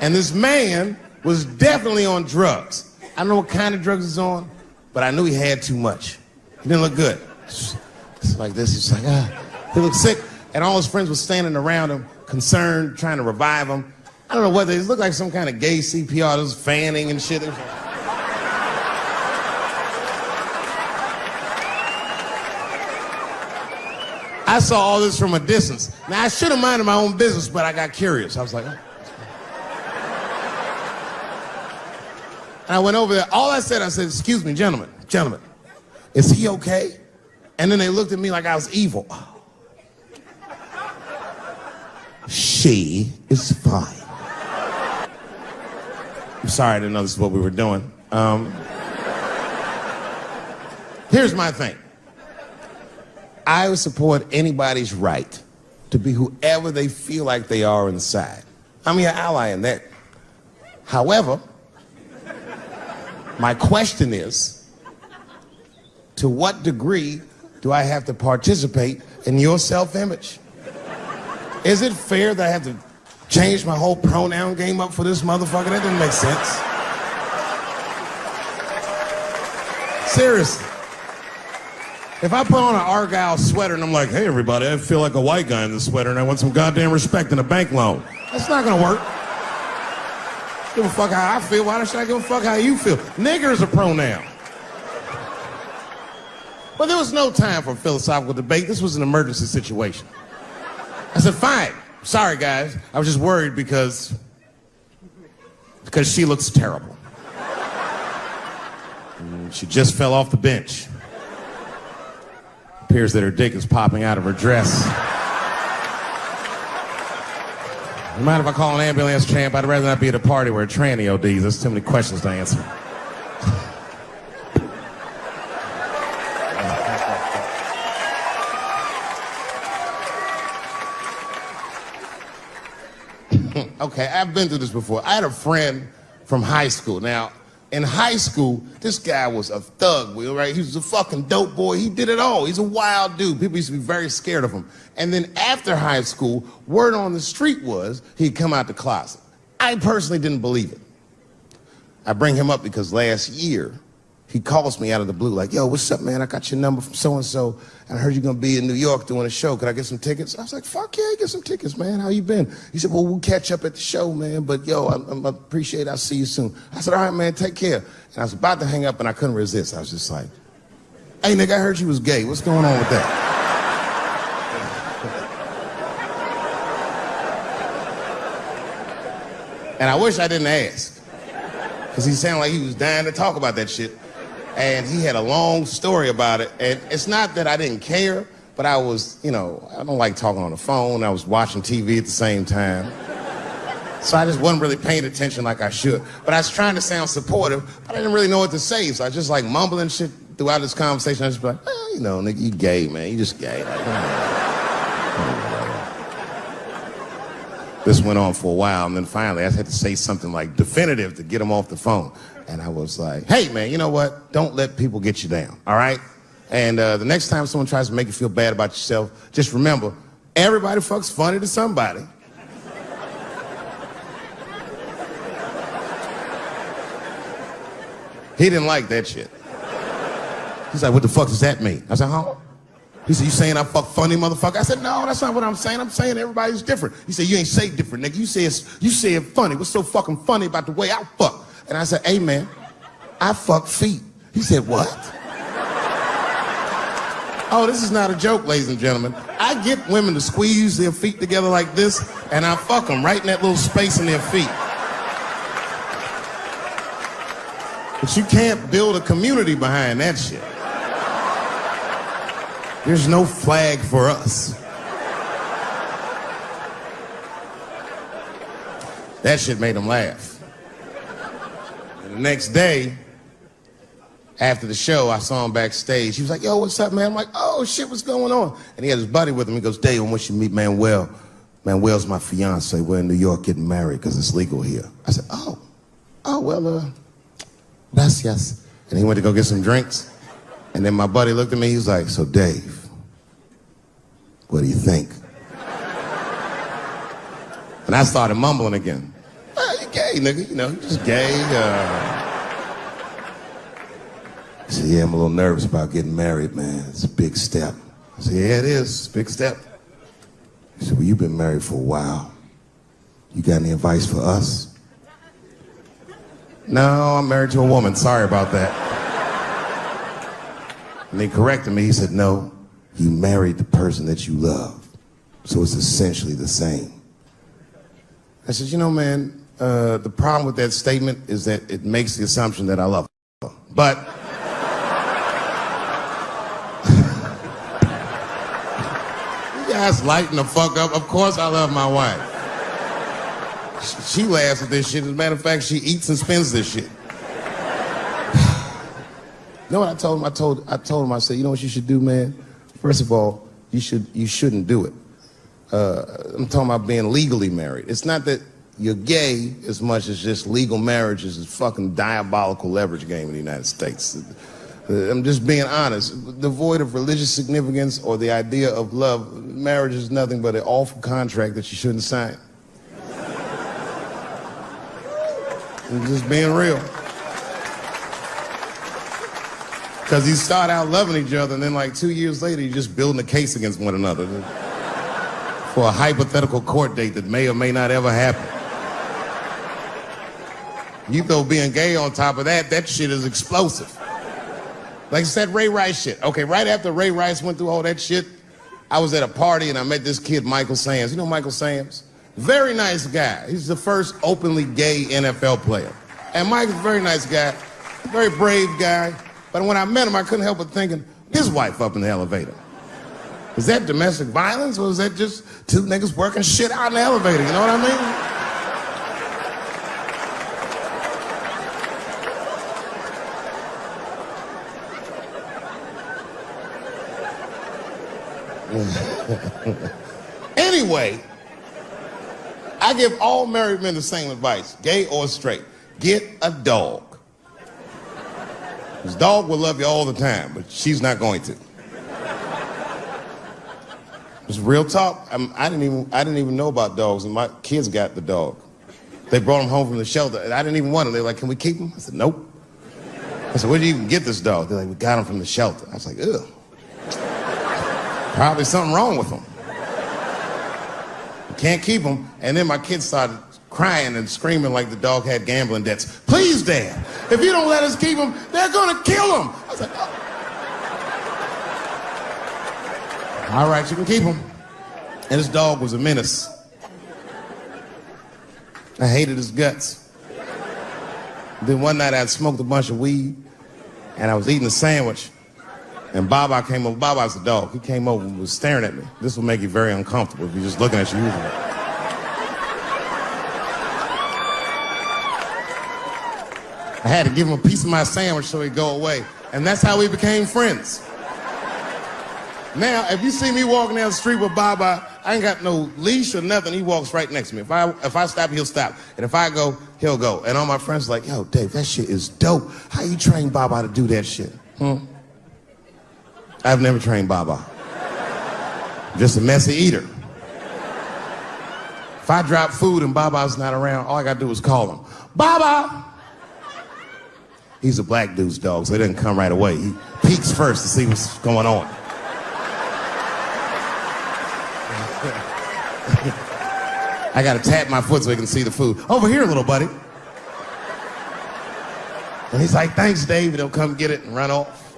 And this man was definitely on drugs. I don't know what kind of drugs he's on, but I knew he had too much. He didn't look good. It's like this, he's like, he looked sick. And all his friends were standing around him, concerned, trying to revive him. I don't know whether it looked like some kind of gay CPR. There was fanning and shit. I saw all this from a distance. Now, I should have minded my own business, but I got curious. I was like, oh. And I went over there. All I said, excuse me, gentlemen, is he okay? And then they looked at me like I was evil. She is fine. I'm sorry, I didn't know this is what we were doing. Here's my thing. I would support anybody's right to be whoever they feel like they are inside. I'm your ally in that. However, my question is, to what degree do I have to participate in your self-image? Is it fair that I have to change my whole pronoun game up for this motherfucker? That doesn't make sense. Seriously. If I put on an Argyle sweater and I'm like, hey, everybody, I feel like a white guy in this sweater and I want some goddamn respect and a bank loan. That's not gonna work. Give a fuck how I feel. Why should I give a fuck how you feel? Nigger is a pronoun. But there was no time for philosophical debate. This was an emergency situation. I said, fine. Sorry, guys. I was just worried because she looks terrible. And she just fell off the bench. Appears that her dick is popping out of her dress. You mind if I call an ambulance, champ? I'd rather not be at a party where a tranny ODs. There's too many questions to answer. Okay, I've been through this before. I had a friend from high school. Now, in high school, this guy was a thug, Will, right? He was a fucking dope boy. He did it all. He's a wild dude. People used to be very scared of him. And then after high school, word on the street was he'd come out the closet. I personally didn't believe it. I bring him up because last year, he calls me out of the blue, like, yo, what's up, man? I got your number from so-and-so, and I heard you're gonna be in New York doing a show. Could I get some tickets? I was like, fuck yeah, get some tickets, man. How you been? He said, well, we'll catch up at the show, man, but yo, I appreciate it. I'll see you soon. I said, all right, man, take care. And I was about to hang up, and I couldn't resist. I was just like, hey, nigga, I heard you was gay. What's going on with that? And I wish I didn't ask, because he sounded like he was dying to talk about that shit. And he had a long story about it. And it's not that I didn't care, but I was, I don't like talking on the phone. I was watching TV at the same time. So I just wasn't really paying attention like I should. But I was trying to sound supportive, but I didn't really know what to say. So I was just like mumbling shit throughout this conversation. I was just like, well, nigga, you gay, man. You just gay. This went on for a while, and then finally I had to say something like definitive to get him off the phone. And I was like, hey, man, you know what? Don't let people get you down, all right? And the next time someone tries to make you feel bad about yourself, just remember, everybody fucks funny to somebody. He didn't like that shit. He's like, what the fuck does that mean? I said, huh? He said, you saying I fuck funny, motherfucker? I said, no, that's not what I'm saying. I'm saying everybody's different. He said, you ain't say different, nigga. You said funny. What's so fucking funny about the way I fuck? And I said, hey, man, I fuck feet. He said, what? Oh, this is not a joke, ladies and gentlemen. I get women to squeeze their feet together like this, and I fuck them right in that little space in their feet. But you can't build a community behind that shit. There's no flag for us. That shit made him laugh. And the next day, after the show, I saw him backstage. He was like, yo, what's up, man? I'm like, oh, shit, what's going on? And he had his buddy with him. He goes, Dave, I want you to meet Manuel. Manuel's my fiance. We're in New York getting married because it's legal here. I said, well, gracias. And he went to go get some drinks. And then my buddy looked at me, he was like, so Dave, what do you think? And I started mumbling again. You gay, nigga, you just gay. He said, yeah, I'm a little nervous about getting married, man. It's a big step. I said, yeah, it is. It's a big step. He said, well, you've been married for a while. You got any advice for us? No, I'm married to a woman. Sorry about that. And he corrected me. He said, no, you married the person that you love. So it's essentially the same. I said, man, the problem with that statement is that it makes the assumption that I love her. But you guys lighten the fuck up. Of course I love my wife. She laughs at this shit. As a matter of fact, she eats and spends this shit. You know what I told him? I told him, I said, you know what you should do, man? First of all, you shouldn't do it. I'm talking about being legally married. It's not that you're gay as much as just legal marriage is a fucking diabolical leverage game in the United States. I'm just being honest. Devoid of religious significance or the idea of love, marriage is nothing but an awful contract that you shouldn't sign. I'm just being real. Because you start out loving each other, and then like 2 years later, you're just building a case against one another for a hypothetical court date that may or may not ever happen. You throw being gay on top of that, that shit is explosive. Like I said, Ray Rice shit. Okay, right after Ray Rice went through all that shit, I was at a party and I met this kid, Michael Sams. You know Michael Sams? Very nice guy. He's the first openly gay NFL player. And Mike's a very nice guy, very brave guy. But when I met him, I couldn't help but thinking, his wife up in the elevator. Is that domestic violence, or is that just two niggas working shit out in the elevator? You know what I mean? Anyway, I give all married men the same advice, gay or straight. Get a dog. This dog will love you all the time, but she's not going to. It's real talk. I didn't even know about dogs, and my kids got the dog. They brought him home from the shelter, and I didn't even want him. They were like, can we keep him? I said, nope. I said, where'd you even get this dog? They're like, we got him from the shelter. I was like, ugh. Probably something wrong with him. You can't keep him. And then my kids started crying and screaming like the dog had gambling debts. Please, Dad, if you don't let us keep him, they're gonna kill him. I was like, oh. All right, you can keep him. And this dog was a menace. I hated his guts. Then one night I smoked a bunch of weed and I was eating a sandwich. And Baba came over. Baba's the dog. He came over and was staring at me. This will make you very uncomfortable if you're just looking at you usually. I had to give him a piece of my sandwich so he'd go away. And that's how we became friends. Now, if you see me walking down the street with Baba, I ain't got no leash or nothing. He walks right next to me. If I stop, he'll stop. And if I go, he'll go. And all my friends are like, yo, Dave, that shit is dope. How you train Baba to do that shit? I've never trained Baba. Just a messy eater. If I drop food and Baba's not around, all I gotta do is call him. Baba! He's a black dude's dog, so he doesn't come right away. He peeks first to see what's going on. I gotta tap my foot so he can see the food. Over here, little buddy. And he's like, thanks, Dave. He'll come get it and run off.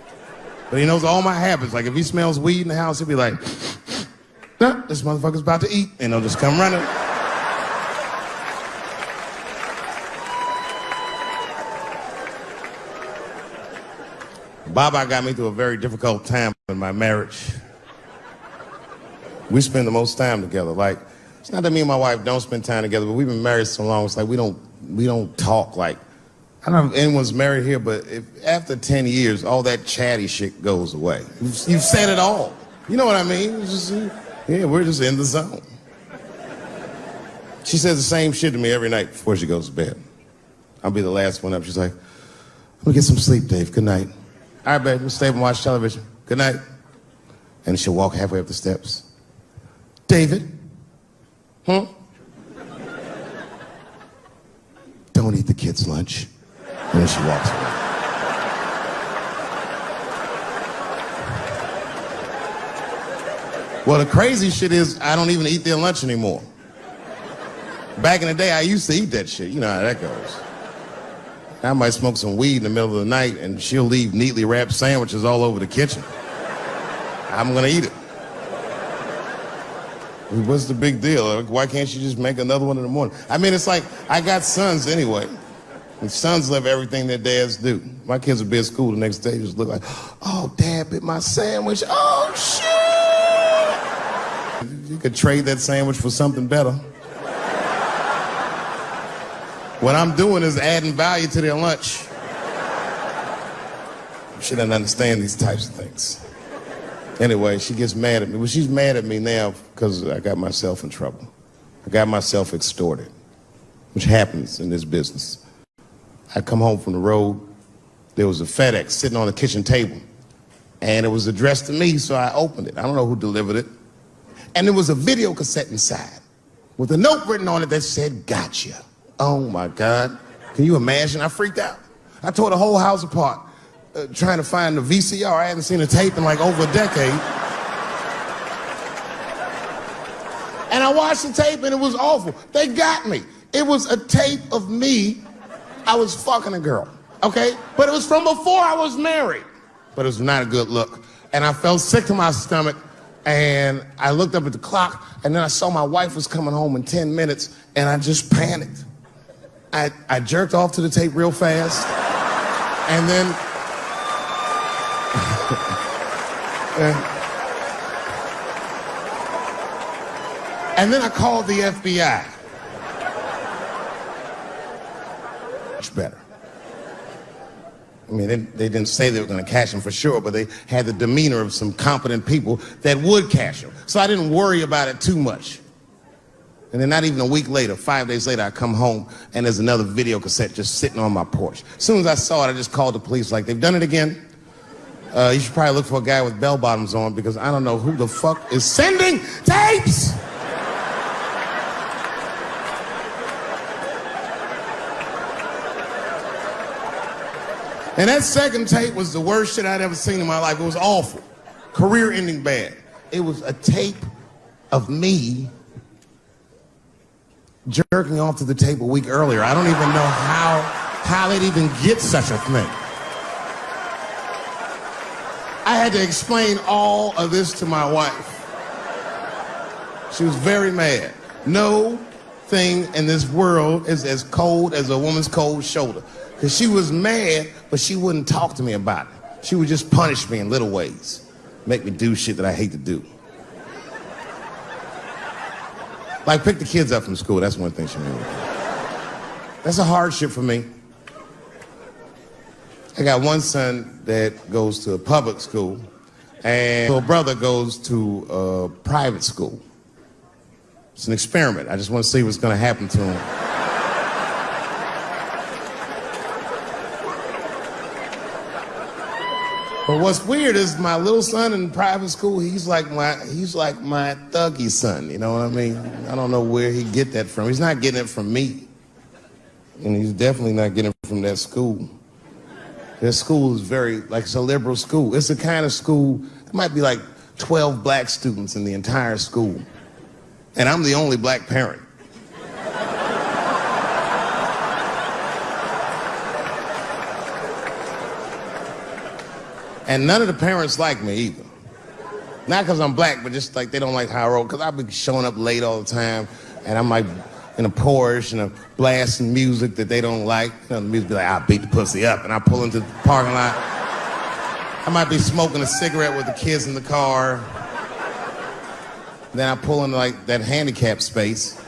But he knows all my habits. Like, if he smells weed in the house, he'll be like, nah, this motherfucker's about to eat. And he'll just come running. Baba got me through a very difficult time in my marriage. We spend the most time together. Like, it's not that me and my wife don't spend time together, but we've been married so long, it's like we don't talk like, I don't know if anyone's married here, but if after 10 years, all that chatty shit goes away. You've said it all. You know what I mean? It's just, yeah, we're just in the zone. She says the same shit to me every night before she goes to bed. I'll be the last one up. She's like, I'm gonna get some sleep, Dave. Good night. All right, babe, we'll stay up and watch television. Good night. And she'll walk halfway up the steps. David? Don't eat the kids' lunch. And then she walks away. Well, the crazy shit is I don't even eat their lunch anymore. Back in the day, I used to eat that shit. You know how that goes. I might smoke some weed in the middle of the night and she'll leave neatly wrapped sandwiches all over the kitchen. I'm gonna eat it. What's the big deal? Why can't you just make another one in the morning? I mean, it's like, I got sons anyway. And sons love everything their dads do. My kids will be at school the next day, just look like, oh, Dad bit my sandwich. Oh, shit! You could trade that sandwich for something better. What I'm doing is adding value to their lunch. She doesn't understand these types of things. Anyway, she gets mad at me. Well, she's mad at me now because I got myself in trouble. I got myself extorted, which happens in this business. I come home from the road. There was a FedEx sitting on the kitchen table, and it was addressed to me, so I opened it. I don't know who delivered it. And there was a video cassette inside with a note written on it that said, gotcha. Oh, my God. Can you imagine? I freaked out. I tore the whole house apart. Trying to find the VCR. I hadn't seen a tape in like over a decade. And I watched the tape and it was awful. They got me. It was a tape of me. I was fucking a girl, okay? But it was from before I was married. But it was not a good look. And I felt sick to my stomach and I looked up at the clock and then I saw my wife was coming home in 10 minutes and I just panicked. I jerked off to the tape real fast and then and then I called the FBI. Much better. I mean, they didn't say they were going to cash him for sure, but they had the demeanor of some competent people that would cash him. So I didn't worry about it too much. And then not even a week later, 5 days later, I come home and there's another video cassette just sitting on my porch. As soon as I saw it, I just called the police like, they've done it again. You should probably look for a guy with bell bottoms on because I don't know who the fuck is sending tapes. And that second tape was the worst shit I'd ever seen in my life. It was awful. Career-ending bad. It was a tape of me jerking off to the tape a week earlier. I don't even know how they'd even get such a thing. I had to explain all of this to my wife. She was very mad. No thing in this world is as cold as a woman's cold shoulder. Because she was mad, but she wouldn't talk to me about it. She would just punish me in little ways. Make me do shit that I hate to do. Like pick the kids up from school. That's one thing she made me do. That's a hardship for me. I got one son that goes to a public school, and my brother goes to a private school. It's an experiment. I just want to see what's going to happen to him. But what's weird is my little son in private school, he's like my thuggy son, you know what I mean? I don't know where he get that from. He's not getting it from me. And he's definitely not getting it from that school. That school is it's a liberal school. It's the kind of school, there might be like 12 black students in the entire school. And I'm the only black parent. And none of the parents like me either. Not because I'm black, but just like they don't like how I roll. Because I've been showing up late all the time, and I'm like in a Porsche and I'm blasting music that they don't like. You know, the music be like, I'll beat the pussy up. And I pull into the parking lot. I might be smoking a cigarette with the kids in the car. Then I pull into like that handicap space.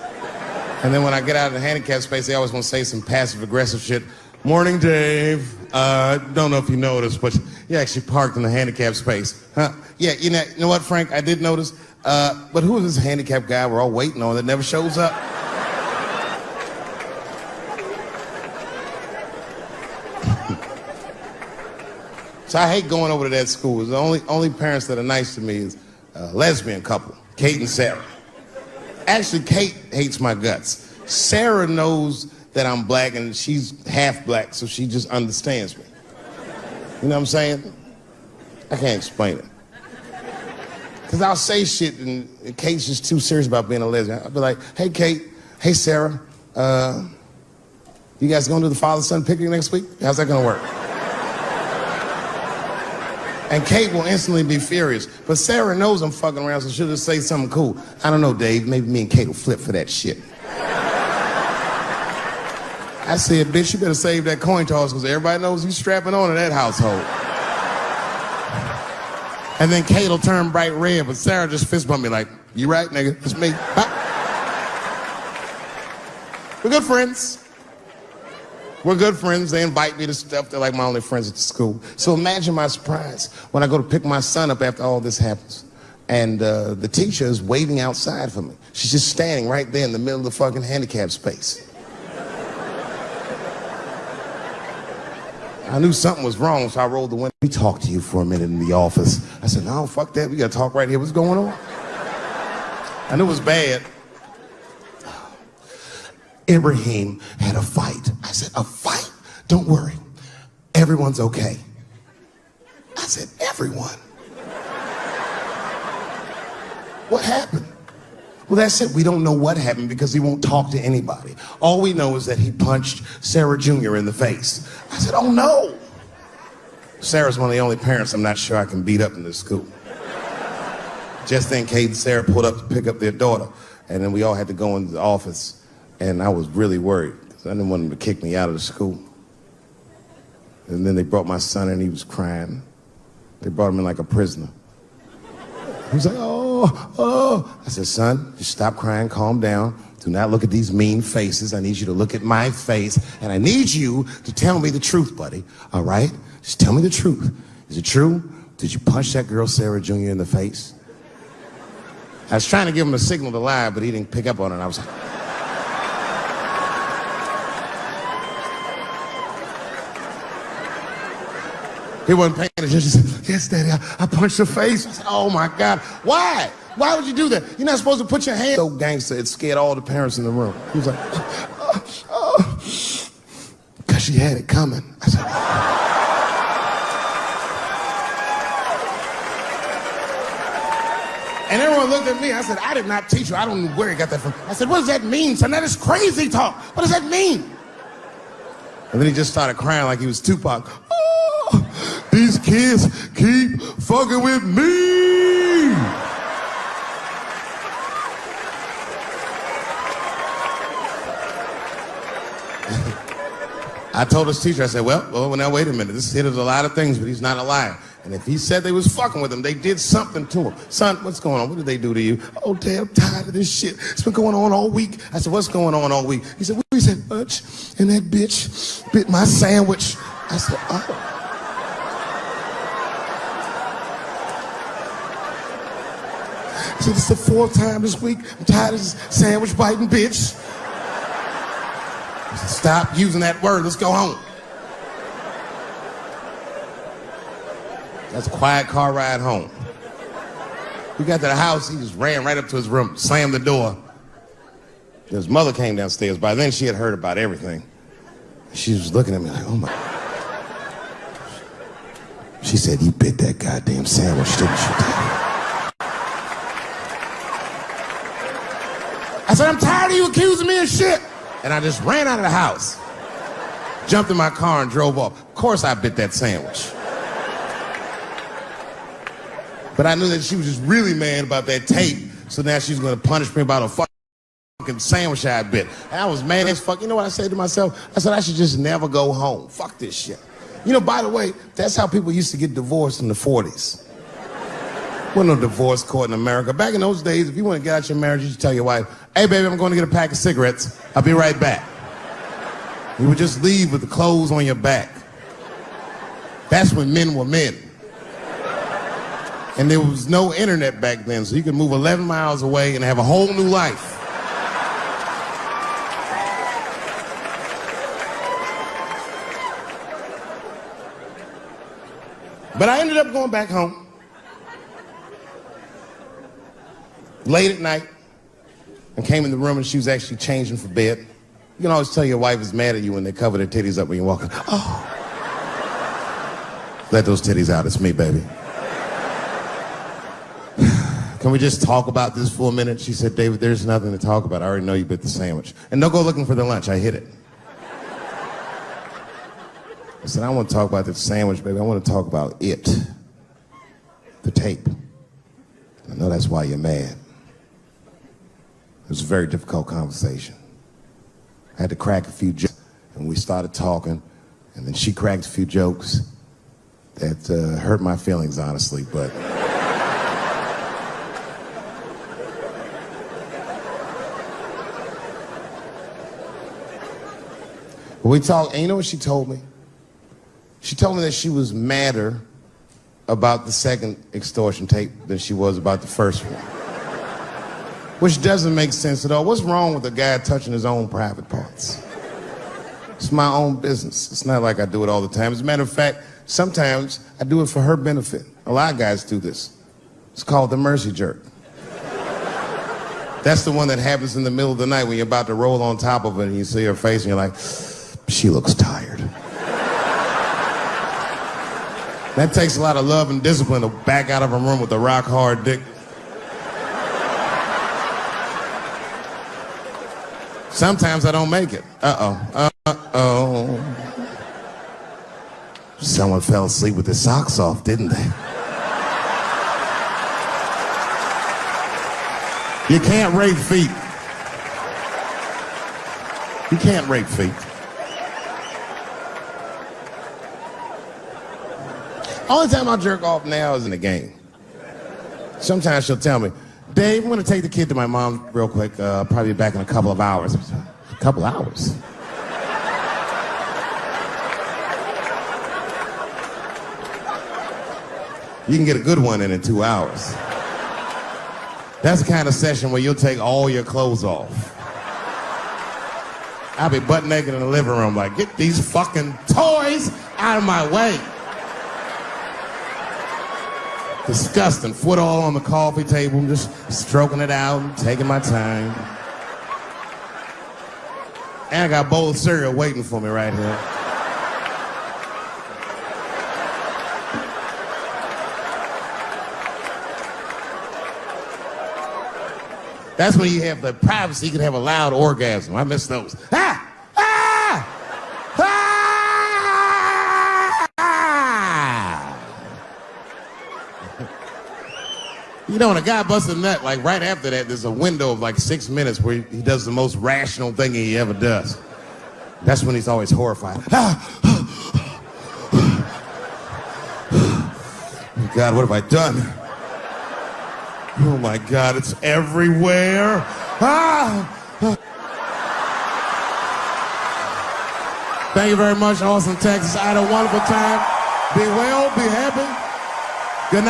And then when I get out of the handicap space, they always want to say some passive aggressive shit. Morning, Dave. Don't know if you noticed, but you actually parked in the handicap space. Huh? Yeah, you know what, Frank? I did notice. But who is this handicap guy we're all waiting on that never shows up? So I hate going over to that school. The only parents that are nice to me is a lesbian couple, Kate and Sarah. Actually, Kate hates my guts. Sarah knows that I'm black and she's half black, so she just understands me. You know what I'm saying? I can't explain it. Because I'll say shit and Kate's just too serious about being a lesbian. I'll be like, hey, Kate, hey, Sarah, you guys going to the father-son picnic next week? How's that going to work? And Kate will instantly be furious. But Sarah knows I'm fucking around, so she'll just say something cool. I don't know, Dave. Maybe me and Kate will flip for that shit. I said, bitch, you better save that coin toss because everybody knows you strapping on in that household. And then Kate will turn bright red, but Sarah just fist bump me like, you right, nigga? It's me. Huh? We're good friends. We're good friends. They invite me to stuff. They're like my only friends at the school. So imagine my surprise when I go to pick my son up after all this happens. And the teacher is waiting outside for me. She's just standing right there in the middle of the fucking handicap space. I knew something was wrong, so I rolled the window. We talked to you for a minute in the office. I said, no, fuck that. We got to talk right here. What's going on? I knew it was bad. Ibrahim had a fight. I said, a fight? Don't worry. Everyone's okay. I said, everyone? What happened? Well, that's it. We don't know what happened because he won't talk to anybody. All we know is that he punched Sarah Jr. in the face. I said, oh no. Sarah's one of the only parents I'm not sure I can beat up in this school. Just then, Kate and Sarah pulled up to pick up their daughter, and then we all had to go into the office, and I was really worried because I didn't want them to kick me out of the school. And then they brought my son in, he was crying. They brought him in like a prisoner. He was like, oh. I said, son, just stop crying, calm down. Do not look at these mean faces. I need you to look at my face, and I need you to tell me the truth, buddy, all right? Just tell me the truth. Is it true? Did you punch that girl, Sarah Jr., in the face? I was trying to give him a signal to lie, but he didn't pick up on it. I was like, he wasn't paying attention. He said, yes, Daddy, I punched her face. I said, oh, my God. Why? Why would you do that? You're not supposed to put your hand... So gangster, it scared all the parents in the room. He was like, because she had it coming. I said, And everyone looked at me. I said, I did not teach you. I don't know where he got that from. I said, what does that mean, son? That is crazy talk. What does that mean? And then he just started crying like he was Tupac. Oh, these kids keep fucking with me. I told his teacher, I said, well, now wait a minute. This kid is a lot of things, but he's not a liar. And if he said they was fucking with him, they did something to him. Son, what's going on? What did they do to you? Oh, Dad, I'm tired of this shit. It's been going on all week. I said, what's going on all week? He said, well, we said lunch, and that bitch bit my sandwich. I said, oh. He said, it's the fourth time this week. I'm tired of this sandwich biting bitch. I said, stop using that word. Let's go home. That's a quiet car ride home. We got to the house, he just ran right up to his room, slammed the door. His mother came downstairs. By then, she had heard about everything. She was looking at me like, oh my. She said, you bit that goddamn sandwich, didn't you, Daddy? I said, I'm tired of you accusing me of shit. And I just ran out of the house, jumped in my car and drove off. Of course I bit that sandwich. But I knew that she was just really mad about that tape, so now she's gonna punish me about a fucking sandwich I bit. And I was mad as fuck. You know what I said to myself? I said, I should just never go home. Fuck this shit. You know, by the way, that's how people used to get divorced in the 40s. Wasn't no divorce court in America. Back in those days, if you want to get out your marriage, you just tell your wife, hey, baby, I'm going to get a pack of cigarettes. I'll be right back. You would just leave with the clothes on your back. That's when men were men. And there was no internet back then, so you could move 11 miles away and have a whole new life. But I ended up going back home. Late at night, and came in the room and she was actually changing for bed. You can always tell your wife is mad at you when they cover their titties up when you're walking. Oh. Let those titties out, it's me, baby. Can we just talk about this for a minute? She said, David, there's nothing to talk about. I already know you bit the sandwich. And don't go looking for the lunch, I hid it. I said, I don't want to talk about the sandwich, baby. I want to talk about it. The tape. I know that's why you're mad. It was a very difficult conversation. I had to crack a few jokes, and we started talking, and then she cracked a few jokes that hurt my feelings, honestly, but... we talked, and you know what she told me? She told me that she was madder about the second extortion tape than she was about the first one. Which doesn't make sense at all. What's wrong with a guy touching his own private parts? It's my own business. It's not like I do it all the time. As a matter of fact, sometimes I do it for her benefit. A lot of guys do this. It's called the mercy jerk. That's the one that happens in the middle of the night when you're about to roll on top of it and you see her face and you're like, she looks tired. That takes a lot of love and discipline to back out of a room with a rock hard dick. Sometimes I don't make it. Uh-oh. Someone fell asleep with their socks off, didn't they? You can't rape feet. You can't rape feet. Only time I jerk off now is in the game. Sometimes she'll tell me, Dave, I'm going to take the kid to my mom real quick. Probably back in a couple of hours. A couple hours? You can get a good one in 2 hours. That's the kind of session where you'll take all your clothes off. I'll be butt naked in the living room like, get these fucking toys out of my way. Disgusting. Foot all on the coffee table, just stroking it out, taking my time. And I got a bowl of cereal waiting for me right here. That's when you have the privacy, you can have a loud orgasm. I miss those. Ah! Ah! Ah! You know, when a guy busts a nut, like right after that, there's a window of like 6 minutes where he does the most rational thing he ever does. That's when he's always horrified. Ah! Oh God, what have I done? Oh my God, it's everywhere. Ah! Thank you very much, Austin, Texas. I had a wonderful time. Be well, be happy. Good night.